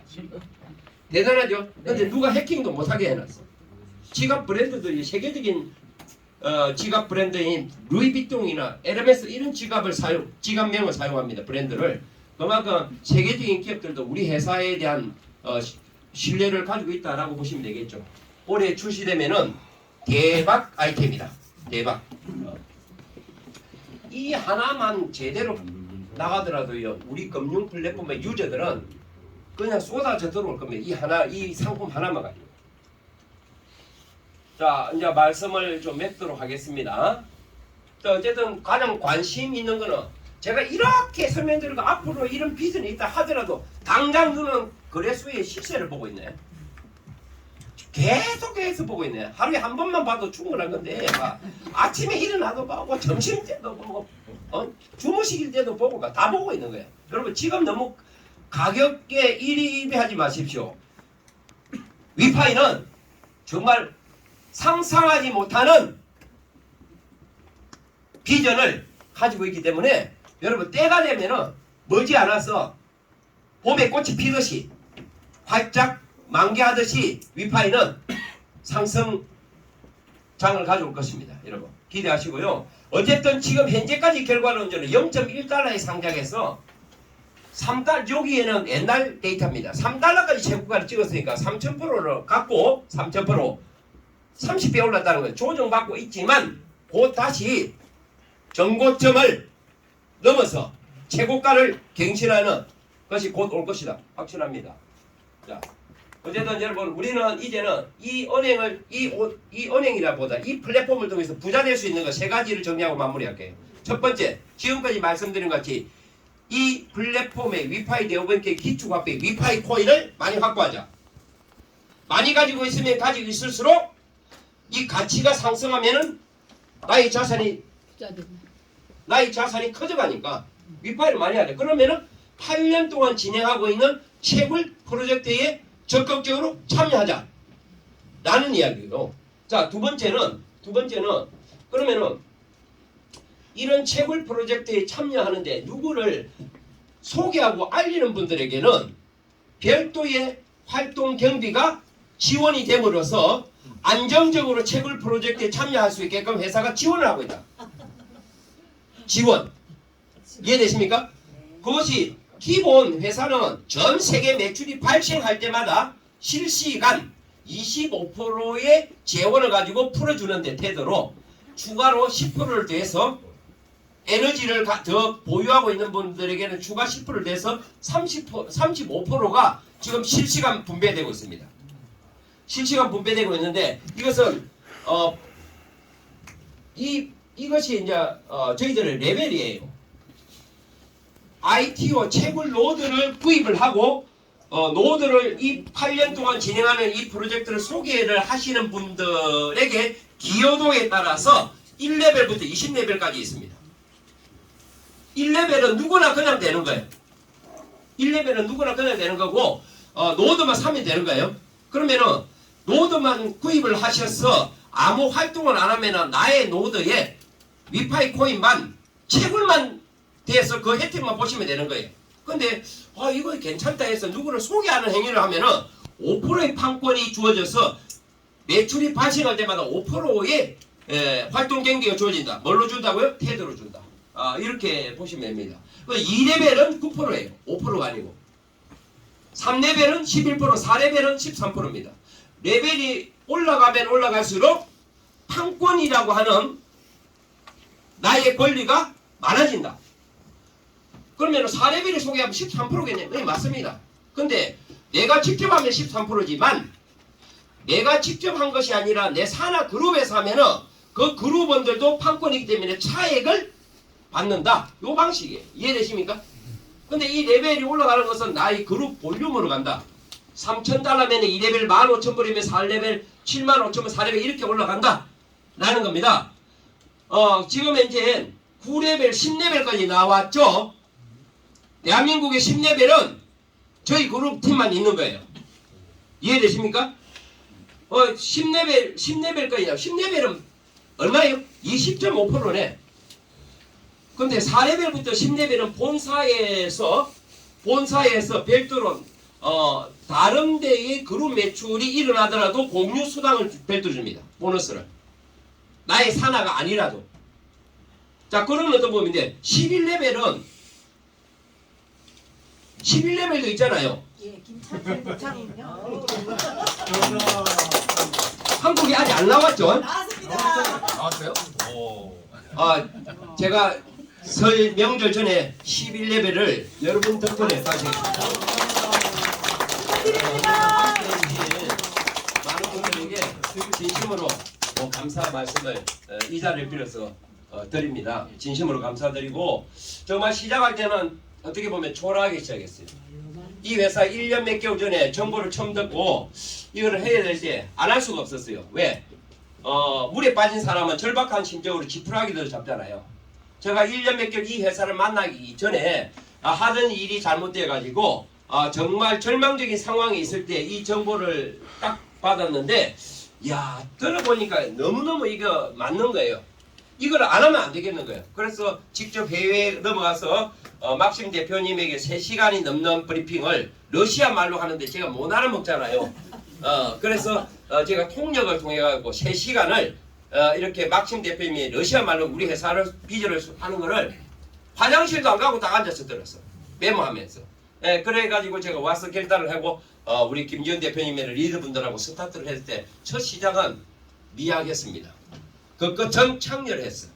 Speaker 1: 대단하죠. 근데 누가 해킹도 못하게 해놨어. 지갑 브랜드들이 세계적인 지갑 브랜드인 루이비통이나 에르메스 이런 지갑명을 사용합니다. 브랜드를. 그만큼 세계적인 기업들도 우리 회사에 대한 신뢰를 가지고 있다라고 보시면 되겠죠. 올해 출시되면은 대박 아이템이다. 대박. 이 하나만 제대로 나가더라도요, 우리 금융 플랫폼의 유저들은 그냥 쏟아져 들어올 겁니다. 이 상품 하나만 가지고. 자, 이제 말씀을 좀 맺도록 하겠습니다. 자, 어쨌든 가장 관심 있는 거는 제가 이렇게 설명드리고 앞으로 이런 비전이 있다 하더라도 당장 눈은 거래소의 시세를 보고 있네. 계속해서 보고 있네. 하루에 한 번만 봐도 충분한 건데 아침에 일어나도 보고 점심 때도 보고 주무실 때도 보고 다 보고 있는 거예요. 여러분 지금 너무 가격에 일희일비하지 마십시오. 위파이는 정말 상상하지 못하는 비전을 가지고 있기 때문에 여러분 때가 되면은 머지않아서 봄에 꽃이 피듯이 활짝 만개하듯이 위파이는 상승장을 가져올 것입니다. 여러분 기대하시고요. 어쨌든 지금 현재까지 결과론적으로 0.1달러에 상장해서 3달 여기에는 옛날 데이터입니다. 3달러까지 최고가를 찍었으니까 3,000%를 갖고 3,000% 30배 올랐다는 거예요. 조정받고 있지만 곧 다시 정고점을 넘어서 최고가를 갱신하는 것이 곧 올 것이다. 확신합니다. 자, 어쨌든 여러분 우리는 이제는 이 은행이라보다 이 플랫폼을 통해서 부자 될 수 있는 것 세 가지를 정리하고 마무리할게요. 첫 번째, 지금까지 말씀드린 것 같이 이 플랫폼의 위파이 네오뱅크의 기축화폐 위파이 코인을 많이 확보하자. 많이 가지고 있으면 가지고 있을수록 이 가치가 상승하면은 나의 자산이 커져가니까 위파이를 많이 하자. 그러면은 8년 동안 진행하고 있는 채굴 프로젝트에 적극적으로 참여하자 라는 이야기로. 자, 두 번째는 그러면은 이런 채굴 프로젝트에 참여하는데 누구를 소개하고 알리는 분들에게는 별도의 활동 경비가 지원이 됨으로써 안정적으로 채굴 프로젝트에 참여할 수 있게끔 회사가 지원을 하고 있다. 지원. 이해되십니까? 그것이 기본 회사는 전 세계 매출이 발생할 때마다 실시간 25%의 재원을 가지고 풀어주는데 태도로 추가로 10%를 더해서 에너지를 더 보유하고 있는 분들에게는 추가 10%를 더해서 35%가 지금 실시간 분배되고 있습니다. 실시간 분배되고 있는데 이것은 이것이 이제 저희들의 레벨이에요. ITO 채굴 노드를 구입을 하고 노드를 이 8년 동안 진행하는 이 프로젝트를 소개를 하시는 분들에게 기여도에 따라서 1레벨부터 20레벨까지 있습니다. 1레벨은 누구나 그냥 되는 거예요. 1레벨은 누구나 그냥 되는 거고 노드만 사면 되는 거예요. 그러면은 노드만 구입을 하셔서 아무 활동을 안 하면은 나의 노드에 위파이 코인만 채굴만 돼서 그 혜택만 보시면 되는 거예요. 근데 이거 괜찮다 해서 누구를 소개하는 행위를 하면은 5%의 판권이 주어져서 매출이 발생할 때마다 5%의 활동 경기가 주어진다. 뭘로 준다고요? 테드로 준다. 이렇게 보시면 됩니다. 2레벨은 9%예요. 5%가 아니고. 3레벨은 11%, 4레벨은 13%입니다. 레벨이 올라가면 올라갈수록 판권이라고 하는 나의 권리가 많아진다. 그러면 4레벨을 소개하면 13%겠네요. 네, 맞습니다. 근데 내가 직접 하면 13%지만 내가 직접 한 것이 아니라 내 산하 그룹에서 하면은 그 그룹원들도 판권이기 때문에 차액을 받는다. 요 방식이에요. 이해되십니까? 근데 이 레벨이 올라가는 것은 나의 그룹 볼륨으로 간다. 3,000달러면 2레벨 15,000불이면 4레벨 75,000불 4레벨 이렇게 올라간다. 라는 겁니다. 지금 현재 9레벨 10레벨까지 나왔죠. 대한민국의 10레벨은 저희 그룹 팀만 있는 거예요. 이해되십니까? 10레벨까지 나와. 10레벨은 얼마예요? 20.5%네. 근데 4레벨부터 10레벨은 본사에서 별도로 다른 데의 그룹 매출이 일어나더라도 공유 수당을 별도로 줍니다. 보너스를. 나의 산하가 아니라도. 자, 그런 어떤 부분인데 11레벨도 있잖아요.
Speaker 6: 예, 김찬재 부장님요.
Speaker 1: 한국이 아직 안 나왔죠?
Speaker 6: 나왔습니다.
Speaker 7: 나왔어요?
Speaker 1: 제가 설 명절 전에 11레벨을 여러분 덕분에 다시
Speaker 6: 축하드립니다.
Speaker 1: 많은 분들에게 진심으로 감사 말씀을 이 자리를 빌어서 드립니다. 진심으로 감사드리고 정말 시작할 때는 어떻게 보면 초라하게 시작했어요. 이 회사 1년 몇 개월 전에 정보를 처음 듣고 이거를 해야 될 때 안 할 수가 없었어요. 왜? 물에 빠진 사람은 절박한 심정으로 지푸라기도 잡잖아요. 제가 1년 몇 개월 이 회사를 만나기 전에 하던 일이 잘못되어 가지고 정말 절망적인 상황이 있을 때 이 정보를 딱 받았는데, 야, 들어보니까 너무너무 이거 맞는 거예요. 이걸 안 하면 안 되겠는 거예요. 그래서 직접 해외에 넘어가서 막심 대표님에게 3시간이 넘는 브리핑을 러시아 말로 하는데 제가 못 알아먹잖아요. 그래서 제가 통역을 통해 가지고 3시간을 이렇게 막심 대표님이 러시아 말로 우리 회사를 비전을 하는 거를 화장실도 안 가고 딱 앉아서 들었어. 메모하면서. 그래 가지고 제가 와서 결단을 하고 우리 김지현 대표님의 리더분들하고 스타트를 했을 때 첫 시작은 미약했습니다. 그 끝은 창렬했어.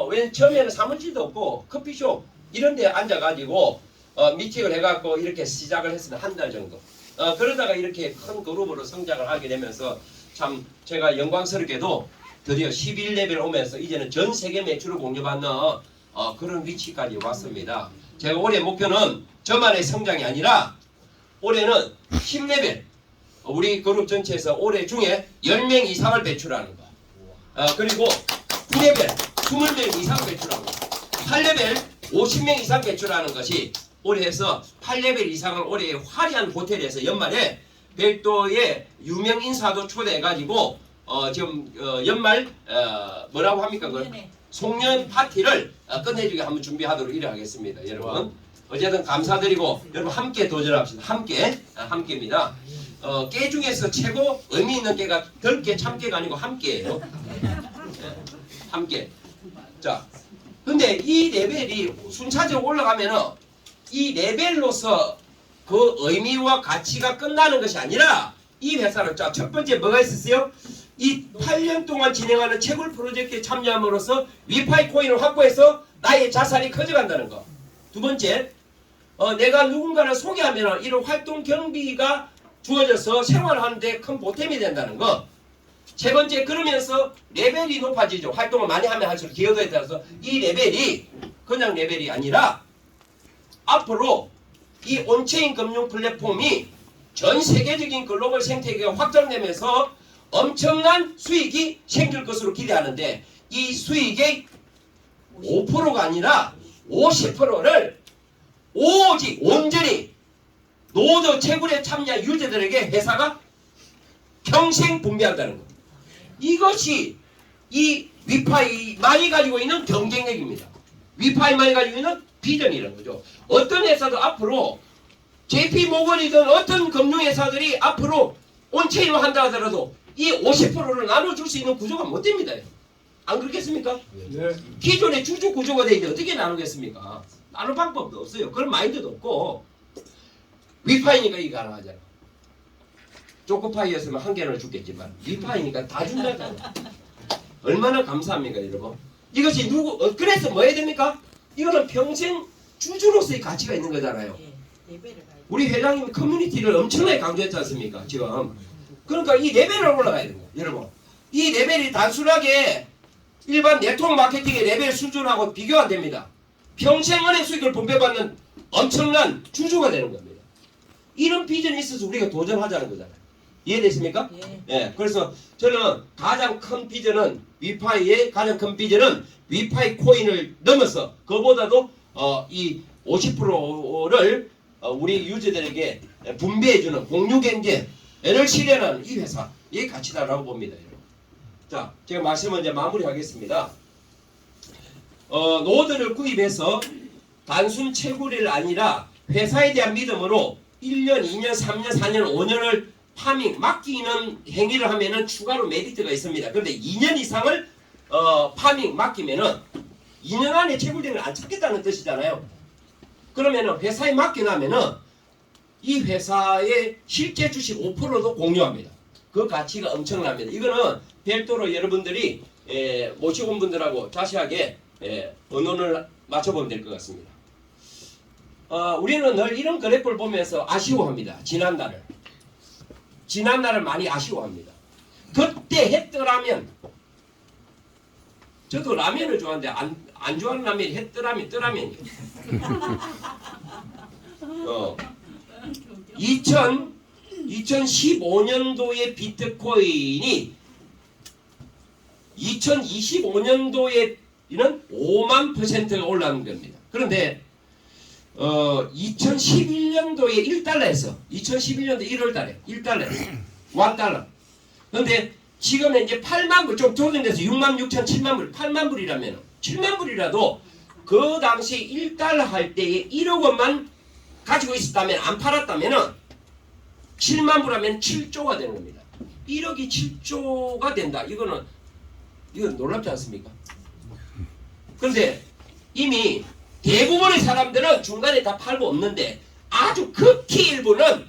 Speaker 1: 왜 처음에는 사무실도 없고 커피숍 이런 데 앉아가지고 미팅을 해갖고 이렇게 시작을 했습니다. 한 달 정도. 그러다가 이렇게 큰 그룹으로 성장을 하게 되면서 참 제가 영광스럽게도 드디어 11레벨 오면서 이제는 전 세계 매출을 공유받는 그런 위치까지 왔습니다. 제가 올해 목표는 저만의 성장이 아니라 올해는 10레벨 우리 그룹 전체에서 올해 중에 10명 이상을 배출하는 거. 그리고 9레벨 20명 이상 배출하는 거. 8레벨 50명 이상 배출하는 것이 올해에서 8레벨 이상을 올해 화려한 호텔에서 연말에 별도의 유명 인사도 초대해가지고 지금 연말 뭐라고 합니까? 그 송년 파티를 끝내주게 한번 준비하도록 이래 하겠습니다. 여러분 어쨌든 감사드리고 여러분 함께 도전합시다. 함께입니다. 깨 중에서 최고 의미 있는 깨가 덜깨 참깨가 아니고 함께예요. 함께. 자, 근데 이 레벨이 순차적으로 올라가면은 이 레벨로서 그 의미와 가치가 끝나는 것이 아니라 이 회사는 자, 첫 번째 뭐가 있었어요? 이 8년 동안 진행하는 채굴 프로젝트에 참여함으로써 위파이 코인을 확보해서 나의 자산이 커져간다는 거. 두 번째, 내가 누군가를 소개하면 이런 활동 경비가 주어져서 생활하는데 큰 보탬이 된다는 거. 세 번째, 그러면서 레벨이 높아지죠. 활동을 많이 하면 할수록 기여도에 따라서 이 레벨이 그냥 레벨이 아니라 앞으로 이 온체인 금융 플랫폼이 전 세계적인 글로벌 생태계가 확장되면서 엄청난 수익이 생길 것으로 기대하는데 이 수익의 5%가 아니라 50%를 오직 온전히 노드 채굴에 참여한 유저들에게 회사가 평생 분배한다는 것. 이것이 이 위파이만이 가지고 있는 경쟁력입니다. 위파이만이 가지고 있는 비전이라는 거죠. 어떤 회사도 앞으로 JP모건이든 어떤 금융회사들이 앞으로 온체인을 한다 하더라도 이 50%를 나눠줄 수 있는 구조가 못 됩니다. 안 그렇겠습니까?
Speaker 5: 네.
Speaker 1: 기존의 주주 구조가 되는데 어떻게 나누겠습니까? 나눌 방법도 없어요. 그런 마인드도 없고 위파이니까 이게 가능하잖아. 초코파이였으면 한 개를 줬겠지만 위파이니까 다 준다잖아. 얼마나 감사합니까 여러분. 이것이 그래서 뭐 해야 됩니까? 이거는 평생 주주로서의 가치가 있는 거잖아요. 우리 회장님이 커뮤니티를 엄청나게 강조했지 않습니까 지금. 그러니까 이 레벨을 올라가야 됩니다 여러분. 이 레벨이 단순하게 일반 네트워크 마케팅의 레벨 수준하고 비교가 안 됩니다. 평생 은행 수익을 분배받는 엄청난 주주가 되는 겁니다. 이런 비전이 있어서 우리가 도전하자는 거잖아요. 이해되십니까? 예. 그래서 저는 가장 큰 비전은 위파이의 가장 큰 비전은 위파이 코인을 넘어서 그보다도 이 50%를 우리 유저들에게 분배해주는 공유경제를 실현하는 이 회사의 가치다라고 봅니다. 여러분. 자, 제가 말씀을 이제 마무리하겠습니다. 노드를 구입해서 단순 채굴이 아니라 회사에 대한 믿음으로 1년, 2년, 3년, 4년, 5년을 파밍, 맡기는 행위를 하면은 추가로 메리트가 있습니다. 그런데 2년 이상을 파밍 맡기면은 2년 안에 채굴등을 안 찾겠다는 뜻이잖아요. 그러면은 회사에 맡겨놓으면은 이 회사의 실제 주식 5%도 공유합니다. 그 가치가 엄청납니다. 이거는 별도로 여러분들이 모시고 온 분들하고 자세하게 언론을 맞춰보면 될 것 같습니다. 우리는 늘 이런 그래프를 보면서 아쉬워합니다. 지난날을 많이 아쉬워합니다. 그때 했더라면 저도 라면을 좋아하는데 안 좋아하는 라면이 햇뜨라면 뜨라면이요. 2015년도에 비트코인이 2025년도에는 5만 %가 올라간 겁니다. 그런데 2011년도에 1달러에서 2011년도 1월달에 1달러에서 1달러. 그런데 지금은 이제 8만 불, 좀 조정돼서 6만 6천 7만 불, 8만 불이라면 7만 불이라도 그 당시 1달러 할 때에 1억 원만 가지고 있었다면 안 팔았다면은 7만 불하면 7조가 되는 겁니다. 1억이 7조가 된다. 이건 놀랍지 않습니까? 그런데 이미 대부분의 사람들은 중간에 다 팔고 없는데 아주 극히 일부는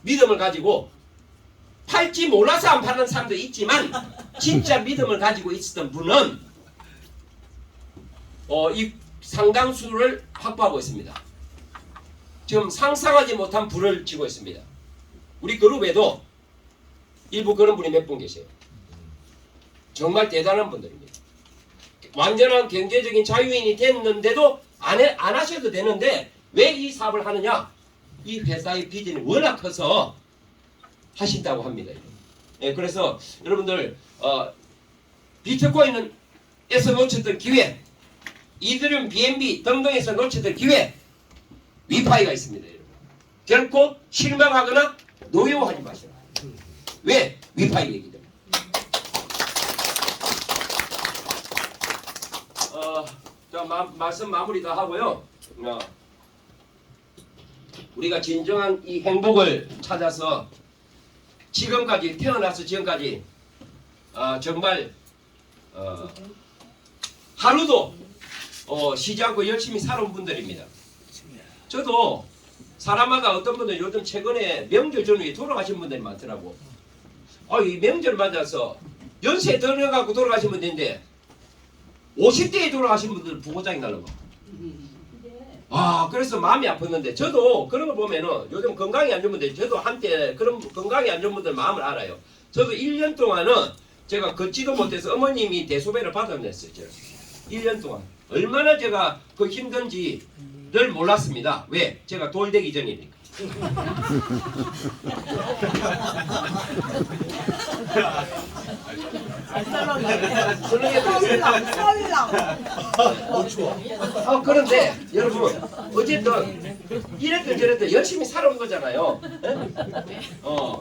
Speaker 1: 믿음을 가지고 팔지 몰라서 안 파는 사람도 있지만 진짜 믿음을 가지고 있었던 분은 이 상당수를 확보하고 있습니다. 지금 상상하지 못한 불을 지고 있습니다. 우리 그룹에도 일부 그런 분이 몇 분 계세요. 정말 대단한 분들입니다. 완전한 경제적인 자유인이 됐는데도 안 하셔도 되는데 왜 이 사업을 하느냐? 이 회사의 비전이 워낙 커서 하신다고 합니다. 예, 그래서 여러분들 비트코인에서 놓쳤던 기회, 이더리움, BNB 등등에서 놓쳤던 기회, 위파이가 있습니다. 여러분. 결코 실망하거나 노여워하지 마세요. 왜? 위파이 얘기 때문에. 자, 말씀 마무리 다 하고요. 우리가 진정한 이 행복을 찾아서 지금까지 태어나서 지금까지 정말 하루도 쉬지 않고 열심히 살아온 분들입니다. 저도 사람마다 어떤 분들 요즘 최근에 명절 전후에 돌아가신 분들이 많더라고. 이 명절 맞아서 연세 들어가고 돌아가신 분들인데 50대에 돌아가신 분들 부고장이 날라고. 그래서 마음이 아팠는데 저도 그런 거 보면은 요즘 건강이 안 좋은 분들, 저도 한때 그런 건강이 안 좋은 분들 마음을 알아요. 저도 1년 동안은 제가 걷지도 못해서 어머님이 대소배를 받아냈어요. 제가 1년 동안 얼마나 제가 그 힘든지를 몰랐습니다. 왜? 제가 돌되기 전이니까. 그런데 여러분 어쨌든 이랬든 저랬든 열심히 살아온 거잖아요.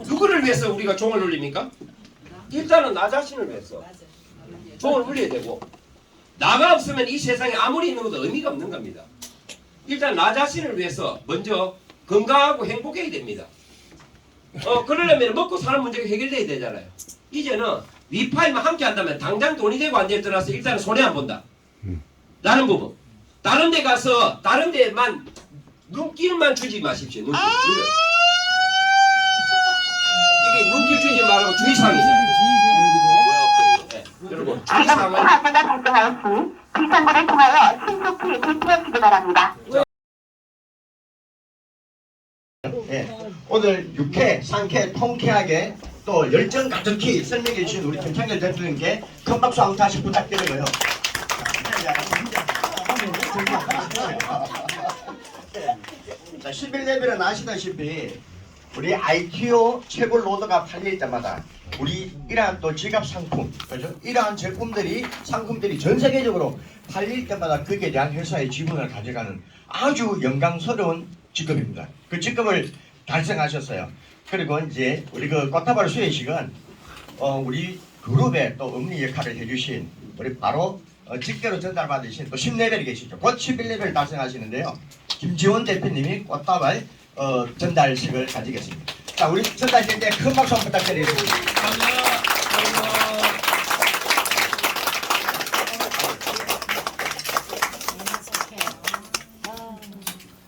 Speaker 1: 누구를 위해서 우리가 종을 울립니까? 일단은 나 자신을 위해서 종을 울려야 되고, 나가 없으면 이 세상에 아무리 있는 것도 의미가 없는 겁니다. 일단 나 자신을 위해서 먼저 건강하고 행복해야 됩니다. 그러려면 먹고 사는 문제가 해결돼야 되잖아요. 이제는 위파이만 함께 한다면 당장 돈이 되고 안 되고 떠나서 일단은 손해 안 본다 라는 부분. 다른 데 가서 다른 데만 눈길만 주지 마십시오. 눈길. 이게 눈길 주지 말고 주의사항이잖아요. 여러분 주의사항은
Speaker 7: 발생하였으니 비상구를 통하여 신속히 대피하시기 바랍니다.
Speaker 8: 오늘 유쾌, 상쾌, 통쾌하게 또 열정 가득히 설명해 주신 우리 김창렬 대표님께 큰 박수 한번 다시 부탁드리고요. 자, 11레벨은 아시다시피 우리 ITO 최고 로드가 팔릴 때마다 우리 이러한 또 지갑 상품, 그죠? 이러한 제품들이 상품들이 전 세계적으로 팔릴 때마다 거기에 대한 회사의 지분을 가져가는 아주 영광스러운 직업입니다. 그 직업을 달성하셨어요. 그리고 이제 우리 그 꽃다발 수혜식은 우리 그룹의 또 음리 역할을 해주신 우리 바로 직대로 전달받으신 또 10레벨이 계시죠. 곧 11레벨 달성하시는데요. 김지원 대표님이 꽃다발 전달식을 가지겠습니다. 자, 우리 전달식 때 큰 박수 한번 부탁드리겠습니다.